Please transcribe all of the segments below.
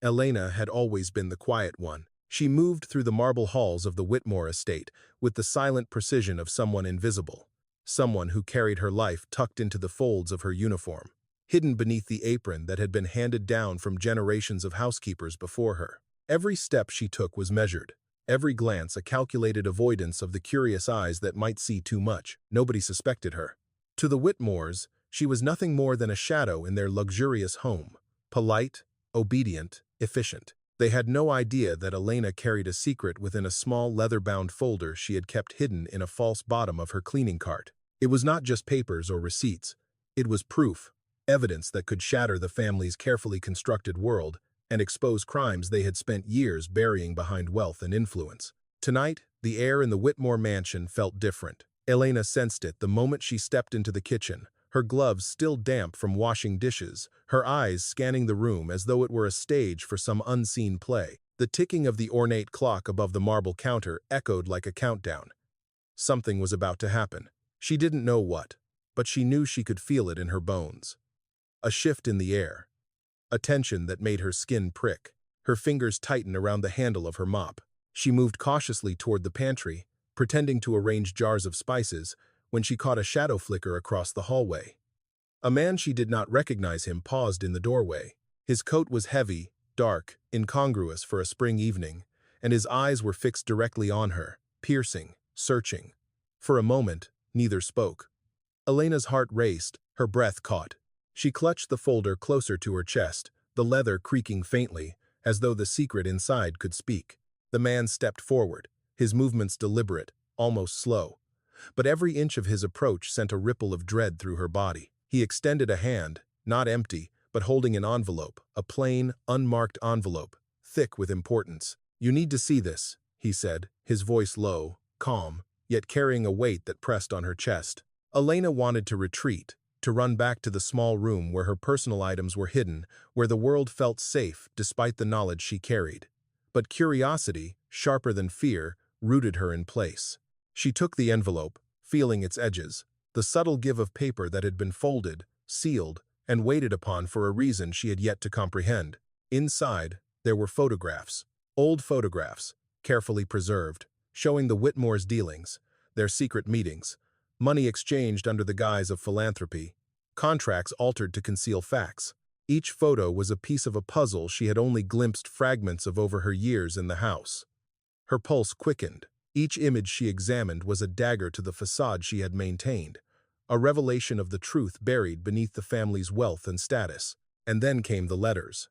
Elena had always been the quiet one. She moved through the marble halls of the Whitmore estate with the silent precision of someone invisible, someone who carried her life tucked into the folds of her uniform, hidden beneath the apron that had been handed down from generations of housekeepers before her. Every step she took was measured, every glance a calculated avoidance of the curious eyes that might see too much. Nobody suspected her. To the Whitmores, she was nothing more than a shadow in their luxurious home, polite, obedient, efficient. They had no idea that Elena carried a secret within a small leather-bound folder she had kept hidden in a false bottom of her cleaning cart. It was not just papers or receipts. It was proof, evidence that could shatter the family's carefully constructed world and expose crimes they had spent years burying behind wealth and influence. Tonight, the air in the Whitmore mansion felt different. Elena sensed it the moment she stepped into the kitchen, her gloves still damp from washing dishes, her eyes scanning the room as though it were a stage for some unseen play. The ticking of the ornate clock above the marble counter echoed like a countdown. Something was about to happen. She didn't know what, but she knew she could feel it in her bones. A shift in the air, a tension that made her skin prick. Her fingers tightened around the handle of her mop. She moved cautiously toward the pantry, pretending to arrange jars of spices, when she caught a shadow flicker across the hallway. A man she did not recognize him paused in the doorway. His coat was heavy, dark, incongruous for a spring evening, and his eyes were fixed directly on her, piercing, searching. For a moment, neither spoke. Elena's heart raced, her breath caught. She clutched the folder closer to her chest, the leather creaking faintly, as though the secret inside could speak. The man stepped forward, his movements deliberate, almost slow. But every inch of his approach sent a ripple of dread through her body. He extended a hand, not empty, but holding an envelope, a plain, unmarked envelope, thick with importance. "You need to see this," he said, his voice low, calm, yet carrying a weight that pressed on her chest. Elena wanted to retreat, to run back to the small room where her personal items were hidden, where the world felt safe despite the knowledge she carried. But curiosity, sharper than fear, rooted her in place. She took the envelope, feeling its edges, the subtle give of paper that had been folded, sealed, and waited upon for a reason she had yet to comprehend. Inside, there were photographs, old photographs, carefully preserved, showing the Whitmore's dealings, their secret meetings, money exchanged under the guise of philanthropy, contracts altered to conceal facts. Each photo was a piece of a puzzle she had only glimpsed fragments of over her years in the house. Her pulse quickened. Each image she examined was a dagger to the facade she had maintained, a revelation of the truth buried beneath the family's wealth and status. And then came the letters.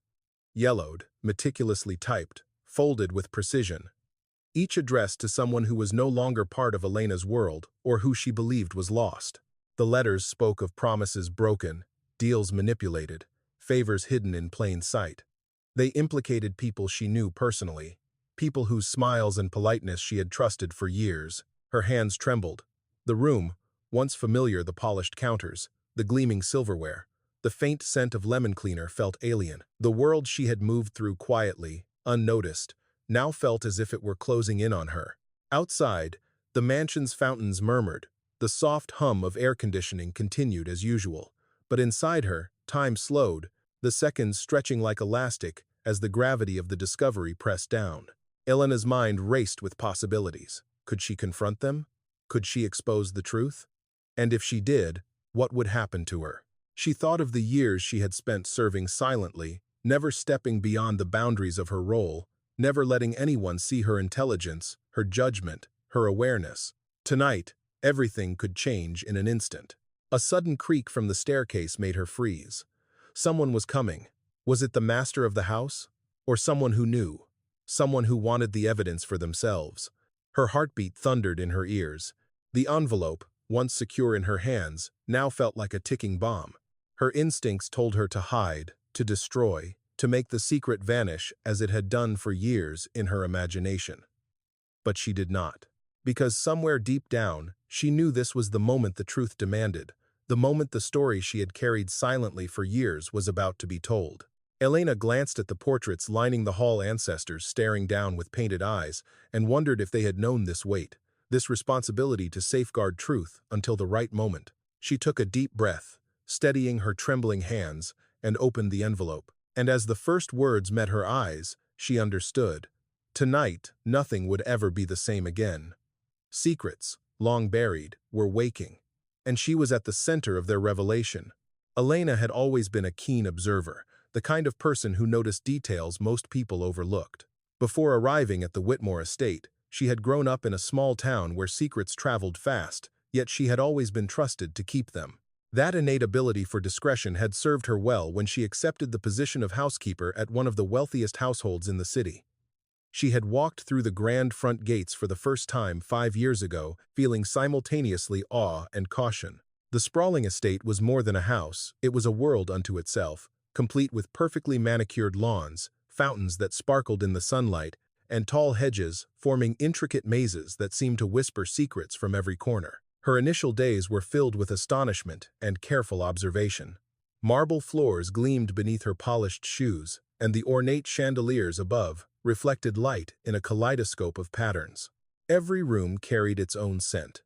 Yellowed, meticulously typed, folded with precision, each addressed to someone who was no longer part of Elena's world or who she believed was lost. The letters spoke of promises broken, deals manipulated, favors hidden in plain sight. They implicated people she knew personally, people whose smiles and politeness she had trusted for years. Her hands trembled. The room, once familiar, the polished counters, the gleaming silverware, the faint scent of lemon cleaner felt alien. The world she had moved through quietly, unnoticed, now felt as if it were closing in on her. Outside, the mansion's fountains murmured. The soft hum of air conditioning continued as usual. But inside her, time slowed, the seconds stretching like elastic as the gravity of the discovery pressed down. Elena's mind raced with possibilities. Could she confront them? Could she expose the truth? And if she did, what would happen to her? She thought of the years she had spent serving silently, never stepping beyond the boundaries of her role, never letting anyone see her intelligence, her judgment, her awareness. Tonight, everything could change in an instant. A sudden creak from the staircase made her freeze. Someone was coming. Was it the master of the house? Or someone who knew? Someone who wanted the evidence for themselves? Her heartbeat thundered in her ears. The envelope, once secure in her hands, now felt like a ticking bomb. Her instincts told her to hide, to destroy, to make the secret vanish as it had done for years in her imagination. But she did not. Because somewhere deep down, she knew this was the moment the truth demanded, the moment the story she had carried silently for years was about to be told. Elena glanced at the portraits lining the hall, ancestors staring down with painted eyes, and wondered if they had known this weight, this responsibility to safeguard truth until the right moment. She took a deep breath, steadying her trembling hands, and opened the envelope. And as the first words met her eyes, she understood. Tonight, nothing would ever be the same again. Secrets, long buried, were waking, and she was at the center of their revelation. Elena had always been a keen observer, the kind of person who noticed details most people overlooked. Before arriving at the Whitmore estate, she had grown up in a small town where secrets traveled fast, yet she had always been trusted to keep them. That innate ability for discretion had served her well when she accepted the position of housekeeper at one of the wealthiest households in the city. She had walked through the grand front gates for the first time 5 years ago, feeling simultaneously awe and caution. The sprawling estate was more than a house, it was a world unto itself, complete with perfectly manicured lawns, fountains that sparkled in the sunlight, and tall hedges forming intricate mazes that seemed to whisper secrets from every corner. Her initial days were filled with astonishment and careful observation. Marble floors gleamed beneath her polished shoes, and the ornate chandeliers above reflected light in a kaleidoscope of patterns. Every room carried its own scent.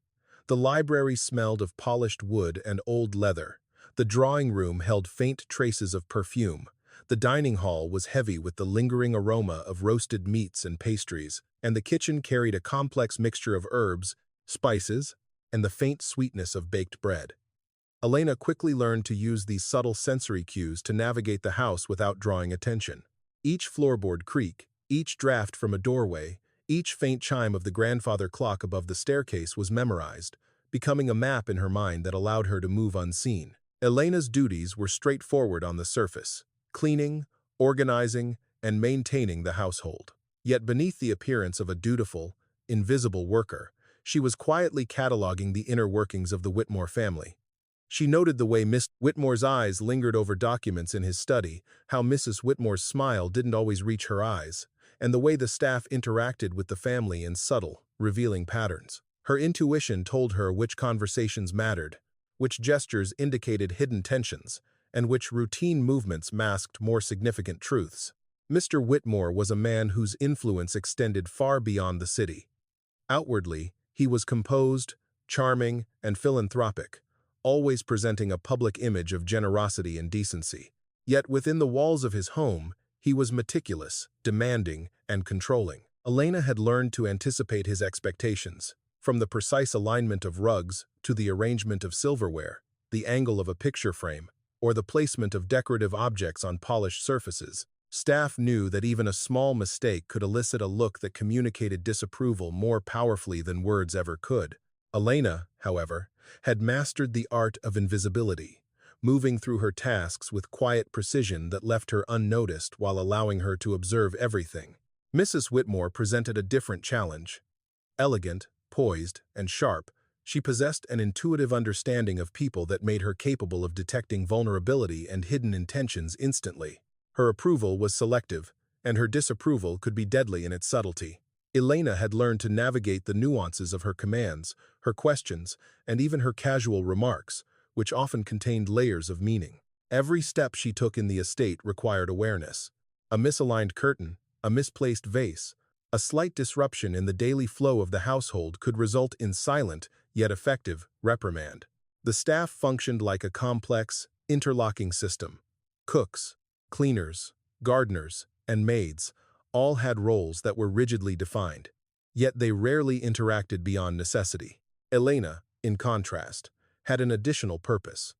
The library smelled of polished wood and old leather. The drawing room held faint traces of perfume. The dining hall was heavy with the lingering aroma of roasted meats and pastries, and the kitchen carried a complex mixture of herbs, spices, and the faint sweetness of baked bread. Elena quickly learned to use these subtle sensory cues to navigate the house without drawing attention. Each floorboard creak, each draft from a doorway, each faint chime of the grandfather clock above the staircase was memorized, becoming a map in her mind that allowed her to move unseen. Elena's duties were straightforward on the surface: cleaning, organizing, and maintaining the household. Yet beneath the appearance of a dutiful, invisible worker, she was quietly cataloging the inner workings of the Whitmore family. She noted the way Miss Whitmore's eyes lingered over documents in his study, how Mrs. Whitmore's smile didn't always reach her eyes, and the way the staff interacted with the family in subtle, revealing patterns. Her intuition told her which conversations mattered, which gestures indicated hidden tensions, and which routine movements masked more significant truths. Mr. Whitmore was a man whose influence extended far beyond the city. Outwardly, he was composed, charming, and philanthropic, always presenting a public image of generosity and decency. Yet within the walls of his home, he was meticulous, demanding, and controlling. Elena had learned to anticipate his expectations, from the precise alignment of rugs to the arrangement of silverware, the angle of a picture frame, or the placement of decorative objects on polished surfaces. Staff knew that even a small mistake could elicit a look that communicated disapproval more powerfully than words ever could. Elena, however, had mastered the art of invisibility, moving through her tasks with quiet precision that left her unnoticed while allowing her to observe everything. Mrs. Whitmore presented a different challenge. Elegant, poised, and sharp, she possessed an intuitive understanding of people that made her capable of detecting vulnerability and hidden intentions instantly. Her approval was selective, and her disapproval could be deadly in its subtlety. Elena had learned to navigate the nuances of her commands, her questions, and even her casual remarks, which often contained layers of meaning. Every step she took in the estate required awareness. A misaligned curtain, a misplaced vase, a slight disruption in the daily flow of the household could result in silent, yet effective, reprimand. The staff functioned like a complex, interlocking system. Cooks, cleaners, gardeners, and maids all had roles that were rigidly defined, yet they rarely interacted beyond necessity. Elena, in contrast, had an additional purpose.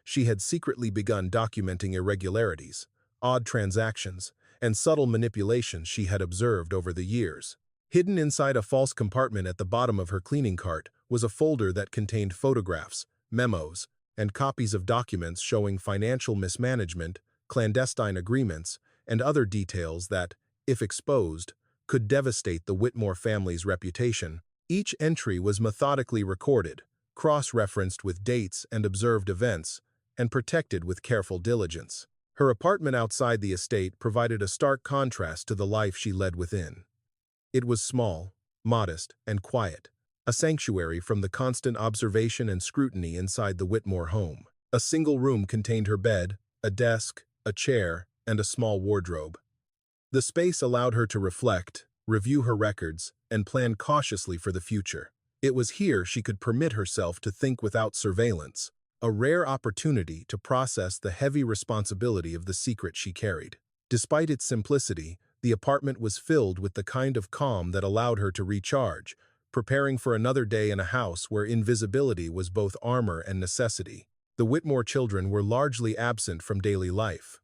She had secretly begun documenting irregularities, odd transactions, and subtle manipulations she had observed over the years. Hidden inside a false compartment at the bottom of her cleaning cart was a folder that contained photographs, memos, and copies of documents showing financial mismanagement, clandestine agreements, and other details that, if exposed, could devastate the Whitmore family's reputation. Each entry was methodically recorded, cross-referenced with dates and observed events, and protected with careful diligence. Her apartment outside the estate provided a stark contrast to the life she led within. It was small, modest, and quiet, a sanctuary from the constant observation and scrutiny inside the Whitmore home. A single room contained her bed, a desk, a chair, and a small wardrobe. The space allowed her to reflect, review her records, and plan cautiously for the future. It was here she could permit herself to think without surveillance, a rare opportunity to process the heavy responsibility of the secret she carried. Despite its simplicity, the apartment was filled with the kind of calm that allowed her to recharge, preparing for another day in a house where invisibility was both armor and necessity. The Whitmore children were largely absent from daily life.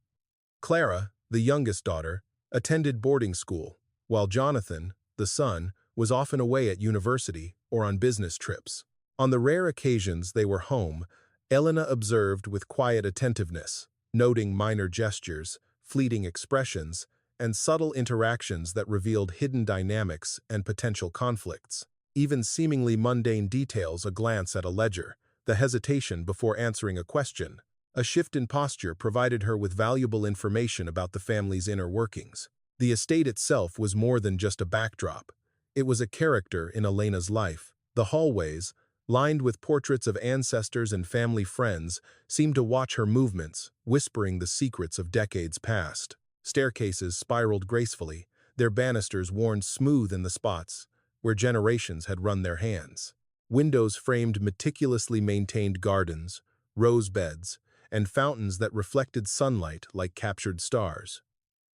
Clara, the youngest daughter, attended boarding school, while Jonathan, the son, was often away at university or on business trips. On the rare occasions they were home, Elena observed with quiet attentiveness, noting minor gestures, fleeting expressions, and subtle interactions that revealed hidden dynamics and potential conflicts. Even seemingly mundane details, a glance at a ledger, the hesitation before answering a question, a shift in posture provided her with valuable information about the family's inner workings. The estate itself was more than just a backdrop. It was a character in Elena's life. The hallways, lined with portraits of ancestors and family friends, seemed to watch her movements, whispering the secrets of decades past. Staircases spiraled gracefully, their banisters worn smooth in the spots where generations had run their hands. Windows framed meticulously maintained gardens, rose beds, and fountains that reflected sunlight like captured stars.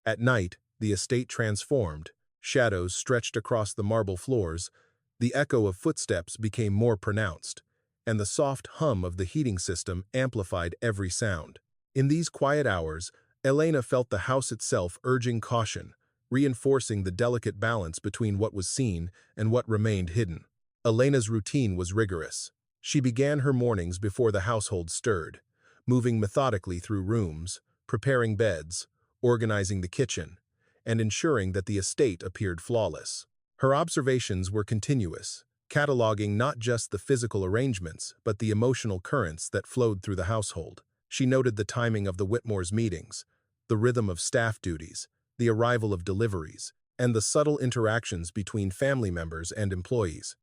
At night, the estate transformed, shadows stretched across the marble floors, the echo of footsteps became more pronounced, and the soft hum of the heating system amplified every sound. In these quiet hours, Elena felt the house itself urging caution, reinforcing the delicate balance between what was seen and what remained hidden. Elena's routine was rigorous. She began her mornings before the household stirred, moving methodically through rooms, preparing beds, organizing the kitchen, and ensuring that the estate appeared flawless. Her observations were continuous, cataloging not just the physical arrangements but the emotional currents that flowed through the household. She noted the timing of the Whitmore's meetings, the rhythm of staff duties, the arrival of deliveries, and the subtle interactions between family members and employees.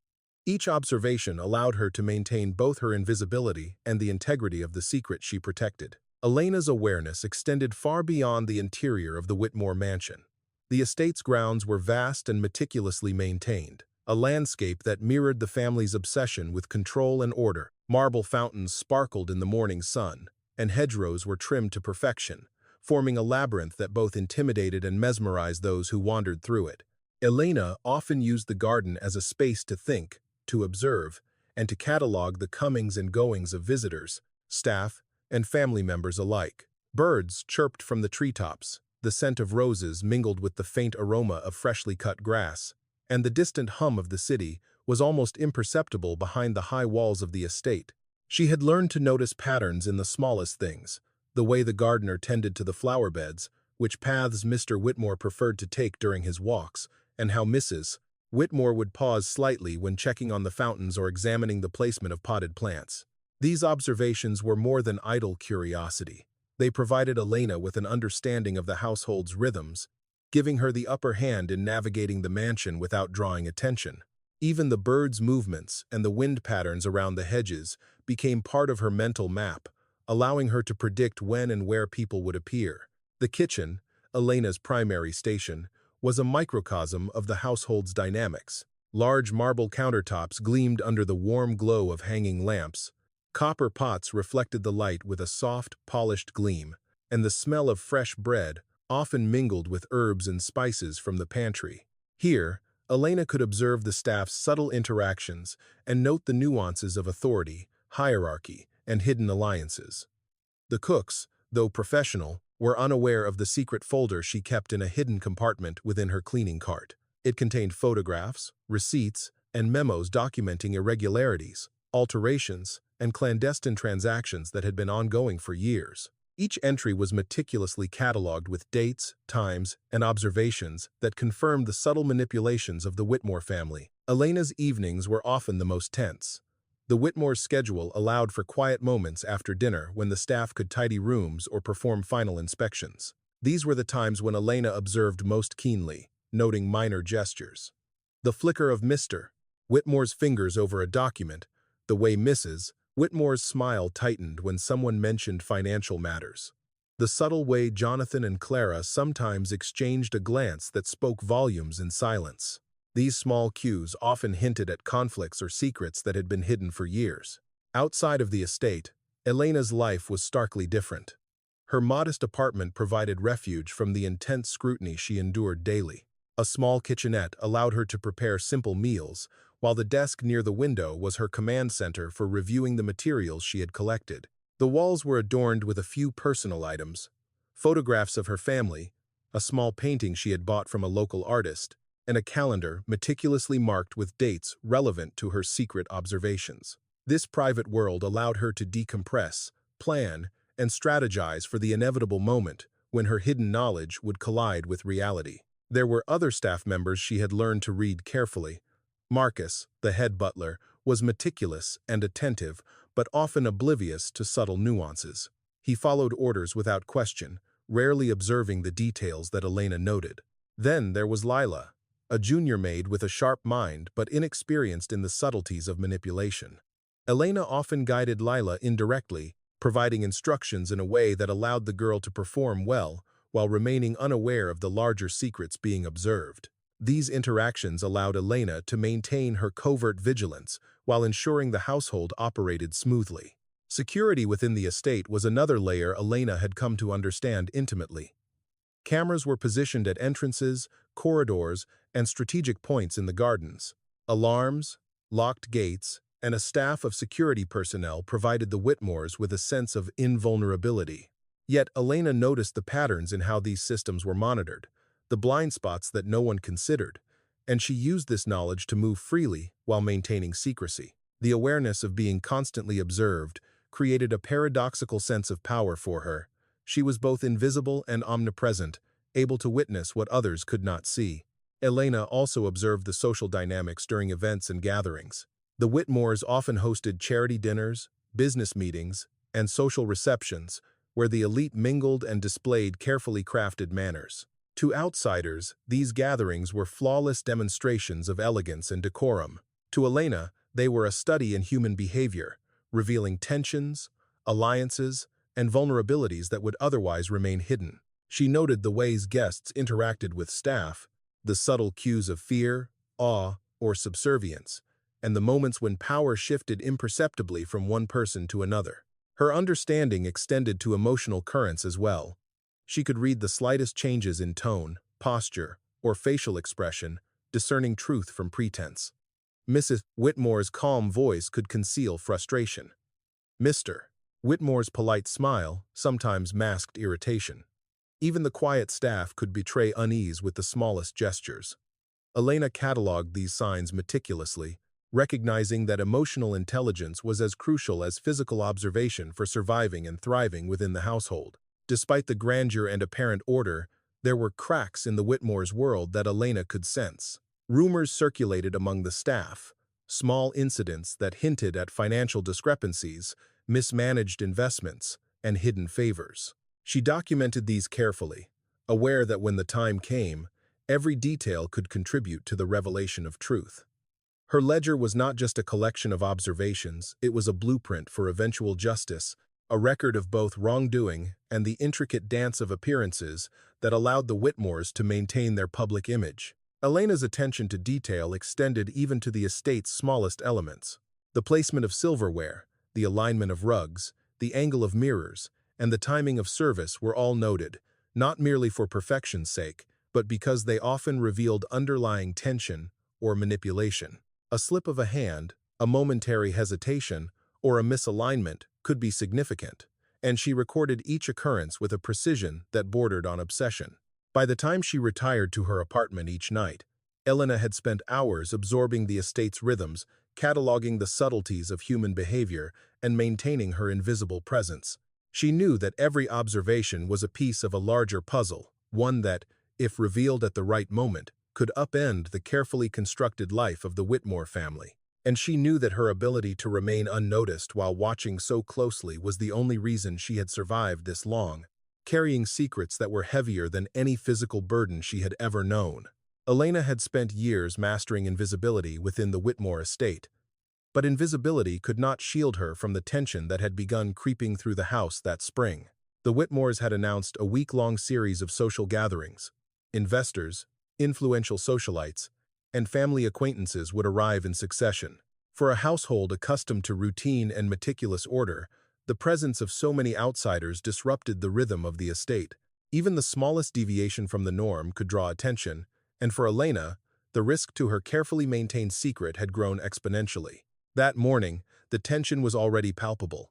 Each observation allowed her to maintain both her invisibility and the integrity of the secret she protected. Elena's awareness extended far beyond the interior of the Whitmore mansion. The estate's grounds were vast and meticulously maintained, a landscape that mirrored the family's obsession with control and order. Marble fountains sparkled in the morning sun, and hedgerows were trimmed to perfection, forming a labyrinth that both intimidated and mesmerized those who wandered through it. Elena often used the garden as a space to think, to observe, and to catalog the comings and goings of visitors, staff, and family members alike. Birds chirped from the treetops, the scent of roses mingled with the faint aroma of freshly cut grass, and the distant hum of the city was almost imperceptible behind the high walls of the estate. She had learned to notice patterns in the smallest things, the way the gardener tended to the flower beds, which paths Mr. Whitmore preferred to take during his walks, and how Mrs. Whitmore would pause slightly when checking on the fountains or examining the placement of potted plants. These observations were more than idle curiosity. They provided Elena with an understanding of the household's rhythms, giving her the upper hand in navigating the mansion without drawing attention. Even the birds' movements and the wind patterns around the hedges became part of her mental map, allowing her to predict when and where people would appear. The kitchen, Elena's primary station, was a microcosm of the household's dynamics. Large marble countertops gleamed under the warm glow of hanging lamps. Copper pots reflected the light with a soft, polished gleam, and the smell of fresh bread often mingled with herbs and spices from the pantry. Here, Elena could observe the staff's subtle interactions and note the nuances of authority, hierarchy, and hidden alliances. The cooks, though professional, were unaware of the secret folder she kept in a hidden compartment within her cleaning cart. It contained photographs, receipts, and memos documenting irregularities, alterations, and clandestine transactions that had been ongoing for years. Each entry was meticulously catalogued with dates, times, and observations that confirmed the subtle manipulations of the Whitmore family. Elena's evenings were often the most tense. The Whitmore's schedule allowed for quiet moments after dinner when the staff could tidy rooms or perform final inspections. These were the times when Elena observed most keenly, noting minor gestures. The flicker of Mr. Whitmore's fingers over a document, the way Mrs. Whitmore's smile tightened when someone mentioned financial matters. The subtle way Jonathan and Clara sometimes exchanged a glance that spoke volumes in silence. These small cues often hinted at conflicts or secrets that had been hidden for years. Outside of the estate, Elena's life was starkly different. Her modest apartment provided refuge from the intense scrutiny she endured daily. A small kitchenette allowed her to prepare simple meals, while the desk near the window was her command center for reviewing the materials she had collected. The walls were adorned with a few personal items, photographs of her family, a small painting she had bought from a local artist, and a calendar meticulously marked with dates relevant to her secret observations. This private world allowed her to decompress, plan, and strategize for the inevitable moment when her hidden knowledge would collide with reality. There were other staff members she had learned to read carefully. Marcus, the head butler, was meticulous and attentive, but often oblivious to subtle nuances. He followed orders without question, rarely observing the details that Elena noted. Then there was Lila, a junior maid with a sharp mind but inexperienced in the subtleties of manipulation. Elena often guided Lila indirectly, providing instructions in a way that allowed the girl to perform well while remaining unaware of the larger secrets being observed. These interactions allowed Elena to maintain her covert vigilance while ensuring the household operated smoothly. Security within the estate was another layer Elena had come to understand intimately. Cameras were positioned at entrances, corridors, and strategic points in the gardens. Alarms, locked gates, and a staff of security personnel provided the Whitmores with a sense of invulnerability. Yet Elena noticed the patterns in how these systems were monitored, the blind spots that no one considered, and she used this knowledge to move freely while maintaining secrecy. The awareness of being constantly observed created a paradoxical sense of power for her. She was both invisible and omnipresent, able to witness what others could not see. Elena also observed the social dynamics during events and gatherings. The Whitmores often hosted charity dinners, business meetings, and social receptions, where the elite mingled and displayed carefully crafted manners. To outsiders, these gatherings were flawless demonstrations of elegance and decorum. To Elena, they were a study in human behavior, revealing tensions, alliances, and vulnerabilities that would otherwise remain hidden. She noted the ways guests interacted with staff, the subtle cues of fear, awe, or subservience, and the moments when power shifted imperceptibly from one person to another. Her understanding extended to emotional currents as well. She could read the slightest changes in tone, posture, or facial expression, discerning truth from pretense. Mrs. Whitmore's calm voice could conceal frustration. Mr. Whitmore's polite smile sometimes masked irritation. Even the quiet staff could betray unease with the smallest gestures. Elena cataloged these signs meticulously, recognizing that emotional intelligence was as crucial as physical observation for surviving and thriving within the household. Despite the grandeur and apparent order, there were cracks in the Whitmore's world that Elena could sense. Rumors circulated among the staff, small incidents that hinted at financial discrepancies, mismanaged investments, and hidden favors. She documented these carefully, aware that when the time came, every detail could contribute to the revelation of truth. Her ledger was not just a collection of observations, it was a blueprint for eventual justice, a record of both wrongdoing and the intricate dance of appearances that allowed the Whitmores to maintain their public image. Elena's attention to detail extended even to the estate's smallest elements. The placement of silverware, the alignment of rugs, the angle of mirrors, and the timing of service were all noted, not merely for perfection's sake, but because they often revealed underlying tension or manipulation. A slip of a hand, a momentary hesitation, or a misalignment could be significant, and she recorded each occurrence with a precision that bordered on obsession. By the time she retired to her apartment each night, Elena had spent hours absorbing the estate's rhythms, cataloging the subtleties of human behavior, and maintaining her invisible presence. She knew that every observation was a piece of a larger puzzle, one that, if revealed at the right moment, could upend the carefully constructed life of the Whitmore family. And she knew that her ability to remain unnoticed while watching so closely was the only reason she had survived this long, carrying secrets that were heavier than any physical burden she had ever known. Elena had spent years mastering invisibility within the Whitmore estate, but invisibility could not shield her from the tension that had begun creeping through the house that spring. The Whitmores had announced a week-long series of social gatherings. Investors, influential socialites, and family acquaintances would arrive in succession. For a household accustomed to routine and meticulous order, The presence of so many outsiders disrupted the rhythm of the estate. Even the smallest deviation from the norm could draw attention, and for Elena, the risk to her carefully maintained secret had grown exponentially. That morning, the tension was already palpable.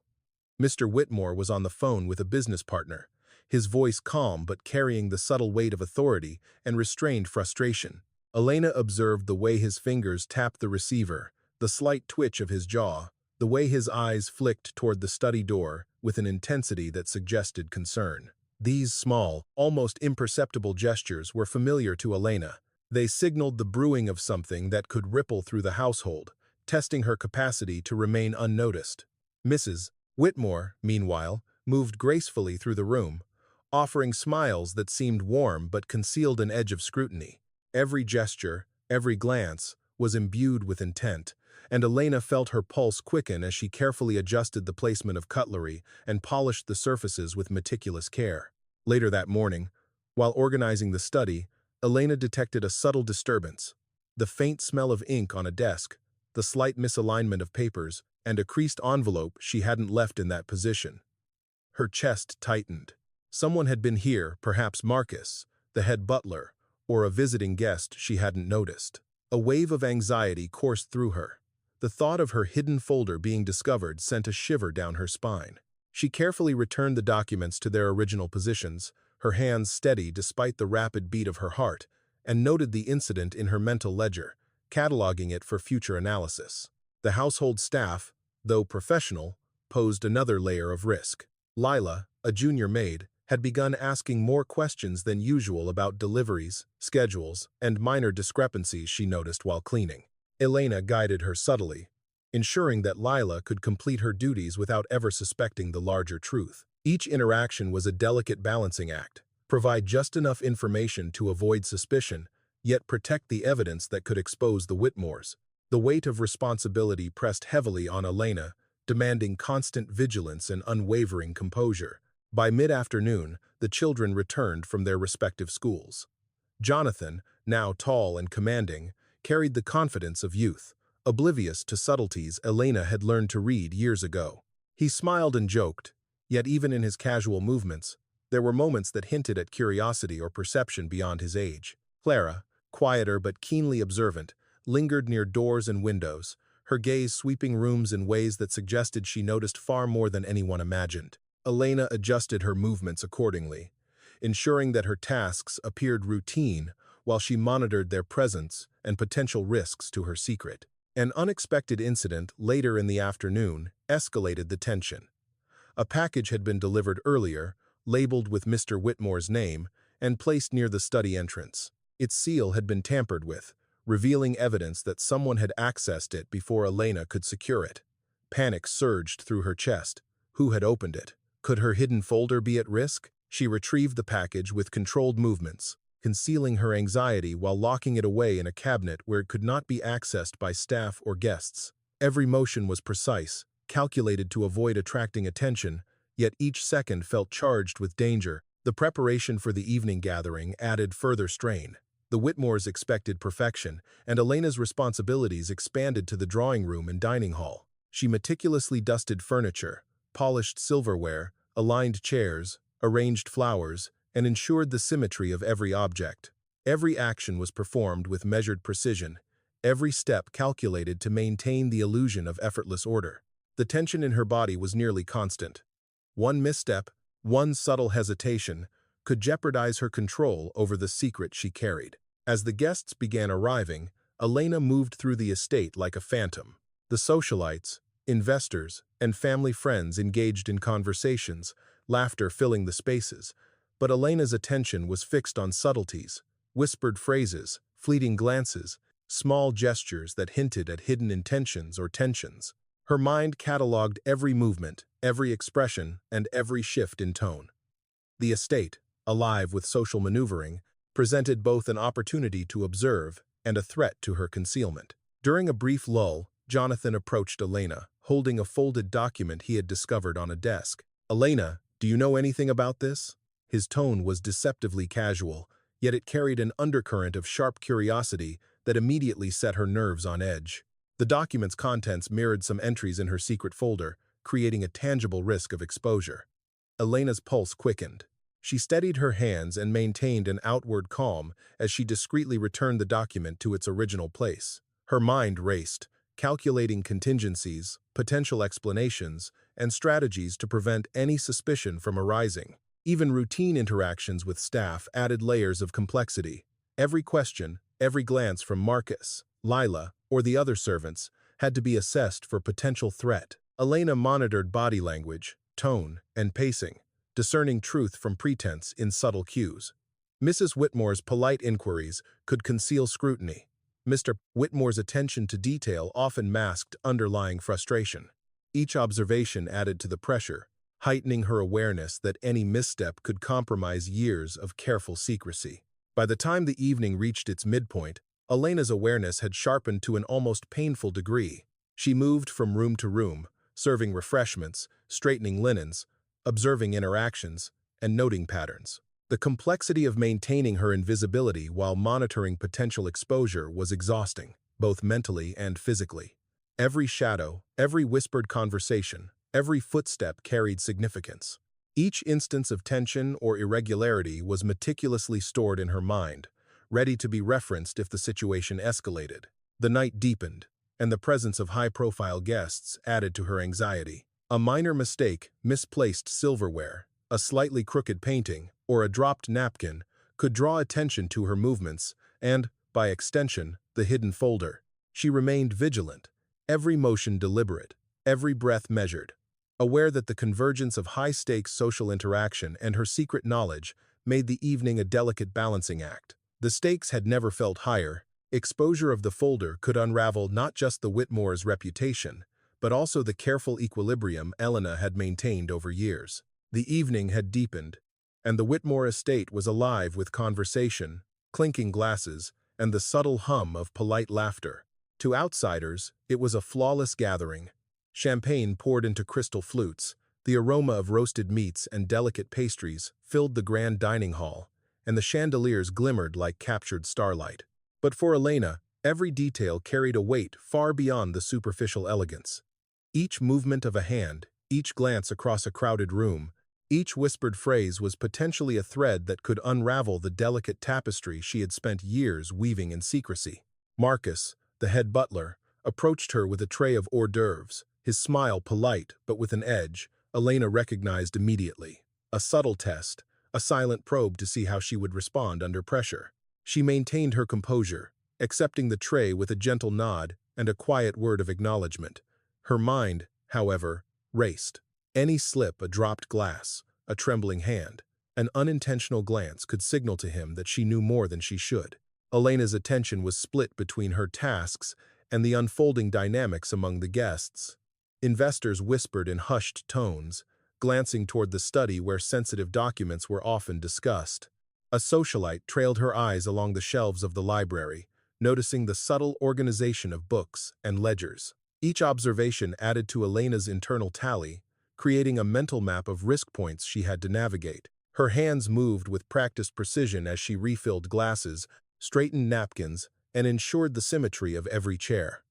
Mr. Whitmore was on the phone with a business partner, his voice calm but carrying the subtle weight of authority and restrained frustration. Elena observed the way his fingers tapped the receiver, the slight twitch of his jaw, the way his eyes flicked toward the study door with an intensity that suggested concern. These small, almost imperceptible gestures were familiar to Elena. They signaled the brewing of something that could ripple through the household, testing her capacity to remain unnoticed. Mrs. Whitmore, meanwhile, moved gracefully through the room, offering smiles that seemed warm but concealed an edge of scrutiny. Every gesture, every glance, was imbued with intent, and Elena felt her pulse quicken as she carefully adjusted the placement of cutlery and polished the surfaces with meticulous care. Later that morning, while organizing the study, Elena detected a subtle disturbance. The faint smell of ink on a desk, the slight misalignment of papers, and a creased envelope she hadn't left in that position. Her chest tightened. Someone had been here, perhaps Marcus, the head butler, or a visiting guest she hadn't noticed. A wave of anxiety coursed through her. The thought of her hidden folder being discovered sent a shiver down her spine. She carefully returned the documents to their original positions, her hands steady despite the rapid beat of her heart, and noted the incident in her mental ledger, cataloging it for future analysis. The household staff, though professional, posed another layer of risk. Lila, a junior maid, had begun asking more questions than usual about deliveries, schedules, and minor discrepancies she noticed while cleaning. Elena guided her subtly, ensuring that Lila could complete her duties without ever suspecting the larger truth. Each interaction was a delicate balancing act, provide just enough information to avoid suspicion, yet protect the evidence that could expose the Whitmores. The weight of responsibility pressed heavily on Elena, demanding constant vigilance and unwavering composure. By mid-afternoon, the children returned from their respective schools. Jonathan, now tall and commanding, carried the confidence of youth, oblivious to subtleties Elena had learned to read years ago. He smiled and joked, yet even in his casual movements, there were moments that hinted at curiosity or perception beyond his age. Clara, quieter but keenly observant, lingered near doors and windows, her gaze sweeping rooms in ways that suggested she noticed far more than anyone imagined. Elena adjusted her movements accordingly, ensuring that her tasks appeared routine while she monitored their presence and potential risks to her secret. An unexpected incident later in the afternoon escalated the tension. A package had been delivered earlier, labeled with Mr. Whitmore's name, and placed near the study entrance. Its seal had been tampered with, revealing evidence that someone had accessed it before Elena could secure it. Panic surged through her chest. Who had opened it? Could her hidden folder be at risk? She retrieved the package with controlled movements, concealing her anxiety while locking it away in a cabinet where it could not be accessed by staff or guests. Every motion was precise, calculated to avoid attracting attention, yet each second felt charged with danger. The preparation for the evening gathering added further strain. The Whitmores expected perfection, and Elena's responsibilities expanded to the drawing room and dining hall. She meticulously dusted furniture, polished silverware, aligned chairs, arranged flowers, and ensured the symmetry of every object. Every action was performed with measured precision, every step calculated to maintain the illusion of effortless order. The tension in her body was nearly constant. One misstep, one subtle hesitation, could jeopardize her control over the secret she carried. As the guests began arriving, Elena moved through the estate like a phantom. The socialites, investors, and family friends engaged in conversations, laughter filling the spaces, but Elena's attention was fixed on subtleties, whispered phrases, fleeting glances, small gestures that hinted at hidden intentions or tensions. Her mind cataloged every movement, every expression, and every shift in tone. The estate, alive with social maneuvering, presented both an opportunity to observe and a threat to her concealment. During a brief lull, Jonathan approached Elena, holding a folded document he had discovered on a desk. "Elena, do you know anything about this?" His tone was deceptively casual, yet it carried an undercurrent of sharp curiosity that immediately set her nerves on edge. The document's contents mirrored some entries in her secret folder, creating a tangible risk of exposure. Elena's pulse quickened. She steadied her hands and maintained an outward calm as she discreetly returned the document to its original place. Her mind raced, calculating contingencies, potential explanations, and strategies to prevent any suspicion from arising. Even routine interactions with staff added layers of complexity. Every question, every glance from Marcus, Lila, or the other servants had to be assessed for potential threat. Elena monitored body language, tone, and pacing, discerning truth from pretense in subtle cues. Mrs. Whitmore's polite inquiries could conceal scrutiny. Mr. Whitmore's attention to detail often masked underlying frustration. Each observation added to the pressure, heightening her awareness that any misstep could compromise years of careful secrecy. By the time the evening reached its midpoint, Elena's awareness had sharpened to an almost painful degree. She moved from room to room, serving refreshments, straightening linens, observing interactions, and noting patterns. The complexity of maintaining her invisibility while monitoring potential exposure was exhausting, both mentally and physically. Every shadow, every whispered conversation, every footstep carried significance. Each instance of tension or irregularity was meticulously stored in her mind, ready to be referenced if the situation escalated. The night deepened, and the presence of high-profile guests added to her anxiety. A minor mistake, misplaced silverware, a slightly crooked painting, or a dropped napkin could draw attention to her movements and, by extension, the hidden folder. She remained vigilant, every motion deliberate, every breath measured, aware that the convergence of high-stakes social interaction and her secret knowledge made the evening a delicate balancing act. The stakes had never felt higher. Exposure of the folder could unravel not just the Whitmore's reputation, but also the careful equilibrium Elena had maintained over years. The evening had deepened, and the Whitmore estate was alive with conversation, clinking glasses, and the subtle hum of polite laughter. To outsiders, it was a flawless gathering. Champagne poured into crystal flutes, the aroma of roasted meats and delicate pastries filled the grand dining hall, and the chandeliers glimmered like captured starlight. But for Elena, every detail carried a weight far beyond the superficial elegance. Each movement of a hand, each glance across a crowded room, each whispered phrase was potentially a thread that could unravel the delicate tapestry she had spent years weaving in secrecy. Marcus, the head butler, approached her with a tray of hors d'oeuvres, his smile polite but with an edge Elena recognized immediately. A subtle test, a silent probe to see how she would respond under pressure. She maintained her composure, accepting the tray with a gentle nod and a quiet word of acknowledgement. Her mind, however, raced. Any slip, a dropped glass, a trembling hand, an unintentional glance could signal to him that she knew more than she should. Elena's attention was split between her tasks and the unfolding dynamics among the guests. Investors whispered in hushed tones, glancing toward the study where sensitive documents were often discussed. A socialite trailed her eyes along the shelves of the library, noticing the subtle organization of books and ledgers. Each observation added to Elena's internal tally, creating a mental map of risk points she had to navigate. Her hands moved with practiced precision as she refilled glasses, straightened napkins, and ensured the symmetry of every chair.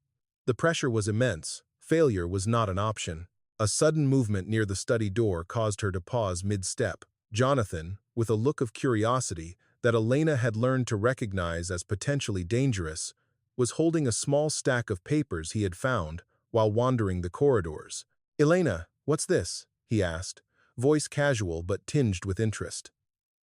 The pressure was immense. Failure was not an option. A sudden movement near the study door caused her to pause mid-step. Jonathan, with a look of curiosity that Elena had learned to recognize as potentially dangerous, was holding a small stack of papers he had found while wandering the corridors. "Elena, what's this?" he asked, voice casual but tinged with interest.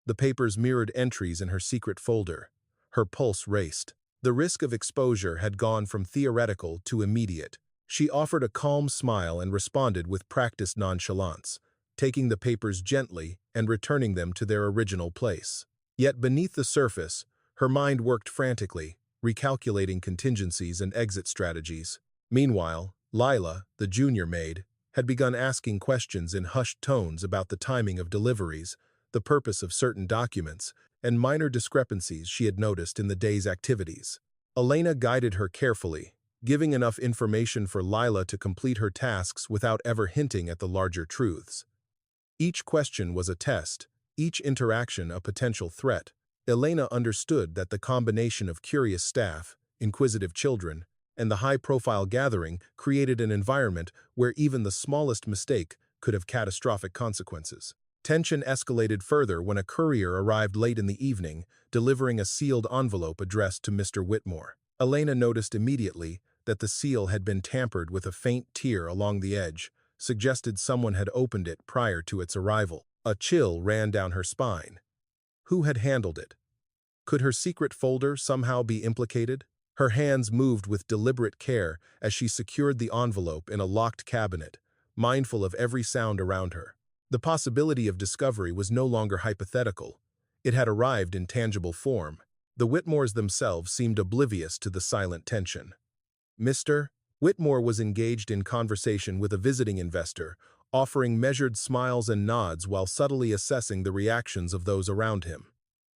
The papers mirrored entries in her secret folder. Her pulse raced. The risk of exposure had gone from theoretical to immediate. She offered a calm smile and responded with practiced nonchalance, taking the papers gently and returning them to their original place. Yet beneath the surface, her mind worked frantically, recalculating contingencies and exit strategies. Meanwhile, Lila, the junior maid, had begun asking questions in hushed tones about the timing of deliveries, the purpose of certain documents, and minor discrepancies she had noticed in the day's activities. Elena guided her carefully, giving enough information for Lila to complete her tasks without ever hinting at the larger truths. Each question was a test, each interaction a potential threat. Elena understood that the combination of curious staff, inquisitive children, and the high-profile gathering created an environment where even the smallest mistake could have catastrophic consequences. Tension escalated further when a courier arrived late in the evening, delivering a sealed envelope addressed to Mr. Whitmore. Elena noticed immediately that the seal had been tampered with. A faint tear along the edge suggested someone had opened it prior to its arrival. A chill ran down her spine. Who had handled it? Could her secret folder somehow be implicated? Her hands moved with deliberate care as she secured the envelope in a locked cabinet, mindful of every sound around her. The possibility of discovery was no longer hypothetical. It had arrived in tangible form. The Whitmores themselves seemed oblivious to the silent tension. Mr. Whitmore was engaged in conversation with a visiting investor, offering measured smiles and nods while subtly assessing the reactions of those around him.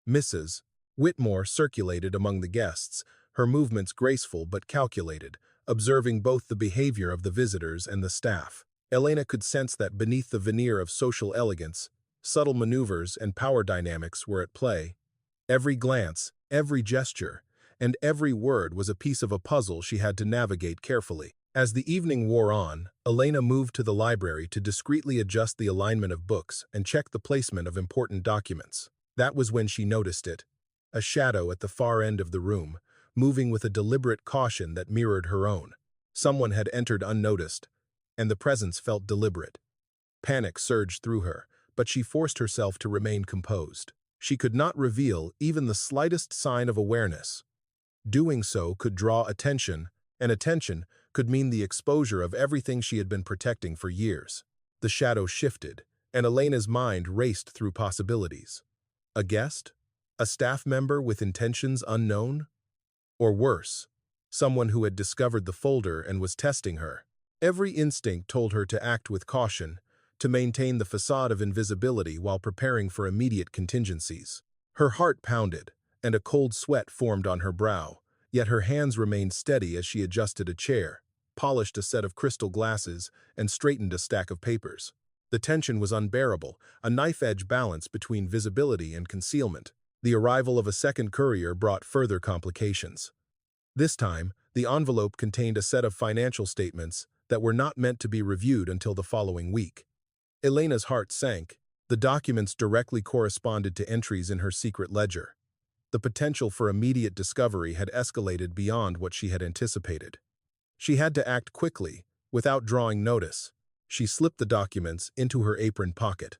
Mrs. Whitmore circulated among the guests, her movements graceful but calculated, observing both the behavior of the visitors and the staff. Elena could sense that beneath the veneer of social elegance, subtle maneuvers and power dynamics were at play. Every glance, every gesture, and every word was a piece of a puzzle she had to navigate carefully. As the evening wore on, Elena moved to the library to discreetly adjust the alignment of books and check the placement of important documents. That was when she noticed it, a shadow at the far end of the room, moving with a deliberate caution that mirrored her own. Someone had entered unnoticed, and the presence felt deliberate. Panic surged through her, but she forced herself to remain composed. She could not reveal even the slightest sign of awareness. Doing so could draw attention, and attention could mean the exposure of everything she had been protecting for years. The shadow shifted, and Elena's mind raced through possibilities. A guest? A staff member with intentions unknown? Or worse, someone who had discovered the folder and was testing her. Every instinct told her to act with caution, to maintain the facade of invisibility while preparing for immediate contingencies. Her heart pounded, and a cold sweat formed on her brow, yet her hands remained steady as she adjusted a chair, polished a set of crystal glasses, and straightened a stack of papers. The tension was unbearable, a knife-edge balance between visibility and concealment. The arrival of a second courier brought further complications. This time, the envelope contained a set of financial statements that were not meant to be reviewed until the following week. Elena's heart sank. The documents directly corresponded to entries in her secret ledger. The potential for immediate discovery had escalated beyond what she had anticipated. She had to act quickly, without drawing notice. She slipped the documents into her apron pocket,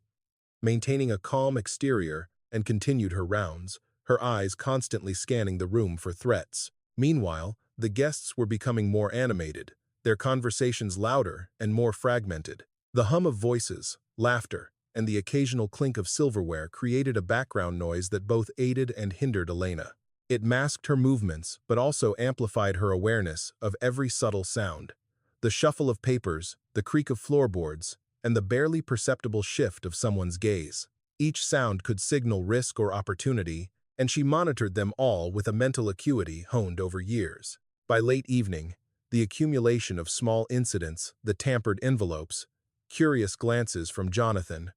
maintaining a calm exterior, and continued her rounds, her eyes constantly scanning the room for threats. Meanwhile, the guests were becoming more animated, their conversations louder and more fragmented. The hum of voices, laughter, and the occasional clink of silverware created a background noise that both aided and hindered Elena. It masked her movements, but also amplified her awareness of every subtle sound. The shuffle of papers, the creak of floorboards, and the barely perceptible shift of someone's gaze. Each sound could signal risk or opportunity, and she monitored them all with a mental acuity honed over years. By late evening, the accumulation of small incidents, the tampered envelopes, curious glances from Jonathan,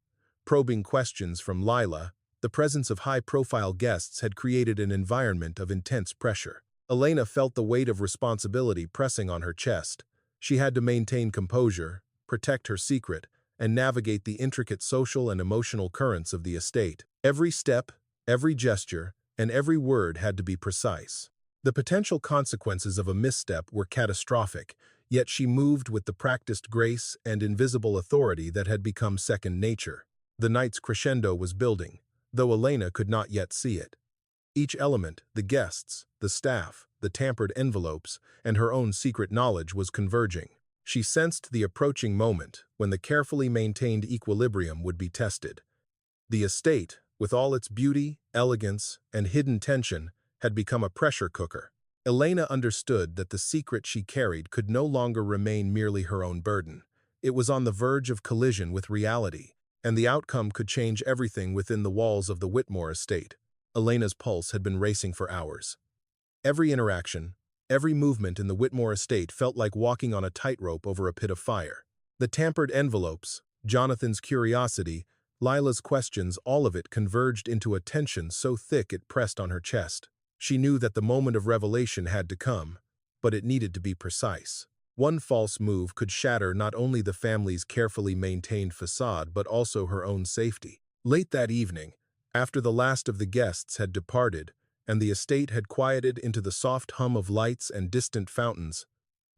probing questions from Lila, the presence of high-profile guests had created an environment of intense pressure. Elena felt the weight of responsibility pressing on her chest. She had to maintain composure, protect her secret, and navigate the intricate social and emotional currents of the estate. Every step, every gesture, and every word had to be precise. The potential consequences of a misstep were catastrophic, yet she moved with the practiced grace and invisible authority that had become second nature. The night's crescendo was building, though Elena could not yet see it. Each element, the guests, the staff, the tampered envelopes, and her own secret knowledge was converging. She sensed the approaching moment when the carefully maintained equilibrium would be tested. The estate, with all its beauty, elegance, and hidden tension, had become a pressure cooker. Elena understood that the secret she carried could no longer remain merely her own burden. It was on the verge of collision with reality, and the outcome could change everything within the walls of the Whitmore estate. Elena's pulse had been racing for hours. Every interaction, every movement in the Whitmore estate felt like walking on a tightrope over a pit of fire. The tampered envelopes, Jonathan's curiosity, Lila's questions, all of it converged into a tension so thick it pressed on her chest. She knew that the moment of revelation had to come, but it needed to be precise. One false move could shatter not only the family's carefully maintained facade but also her own safety. Late that evening, after the last of the guests had departed and the estate had quieted into the soft hum of lights and distant fountains,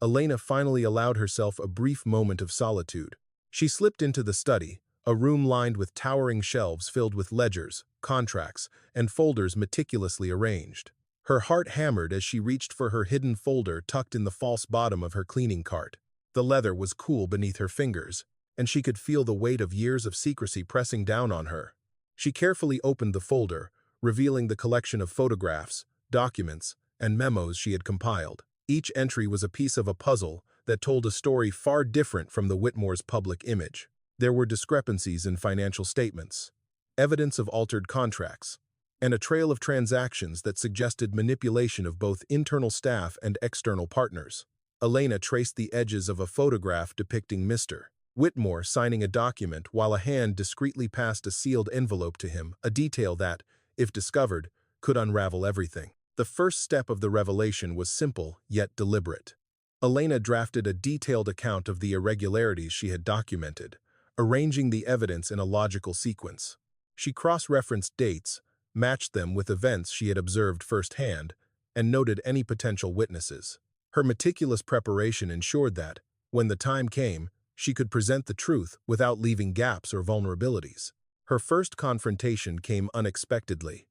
Elena finally allowed herself a brief moment of solitude. She slipped into the study, a room lined with towering shelves filled with ledgers, contracts, and folders meticulously arranged. Her heart hammered as she reached for her hidden folder tucked in the false bottom of her cleaning cart. The leather was cool beneath her fingers, and she could feel the weight of years of secrecy pressing down on her. She carefully opened the folder, revealing the collection of photographs, documents, and memos she had compiled. Each entry was a piece of a puzzle that told a story far different from the Whitmore's public image. There were discrepancies in financial statements, evidence of altered contracts, and a trail of transactions that suggested manipulation of both internal staff and external partners. Elena traced the edges of a photograph depicting Mr. Whitmore signing a document while a hand discreetly passed a sealed envelope to him, a detail that, if discovered, could unravel everything. The first step of the revelation was simple yet deliberate. Elena drafted a detailed account of the irregularities she had documented, arranging the evidence in a logical sequence. She cross-referenced dates, matched them with events she had observed firsthand, and noted any potential witnesses. Her meticulous preparation ensured that, when the time came, she could present the truth without leaving gaps or vulnerabilities. Her first confrontation came unexpectedly.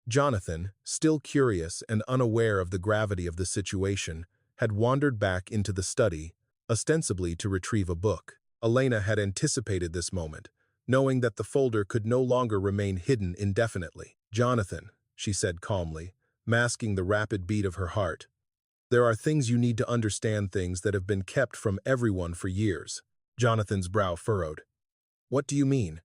Jonathan, still curious and unaware of the gravity of the situation, had wandered back into the study, ostensibly to retrieve a book. Elena had anticipated this moment, knowing that the folder could no longer remain hidden indefinitely. "Jonathan," she said calmly, masking the rapid beat of her heart, "there are things you need to understand, things that have been kept from everyone for years." Jonathan's brow furrowed. "What do you mean?"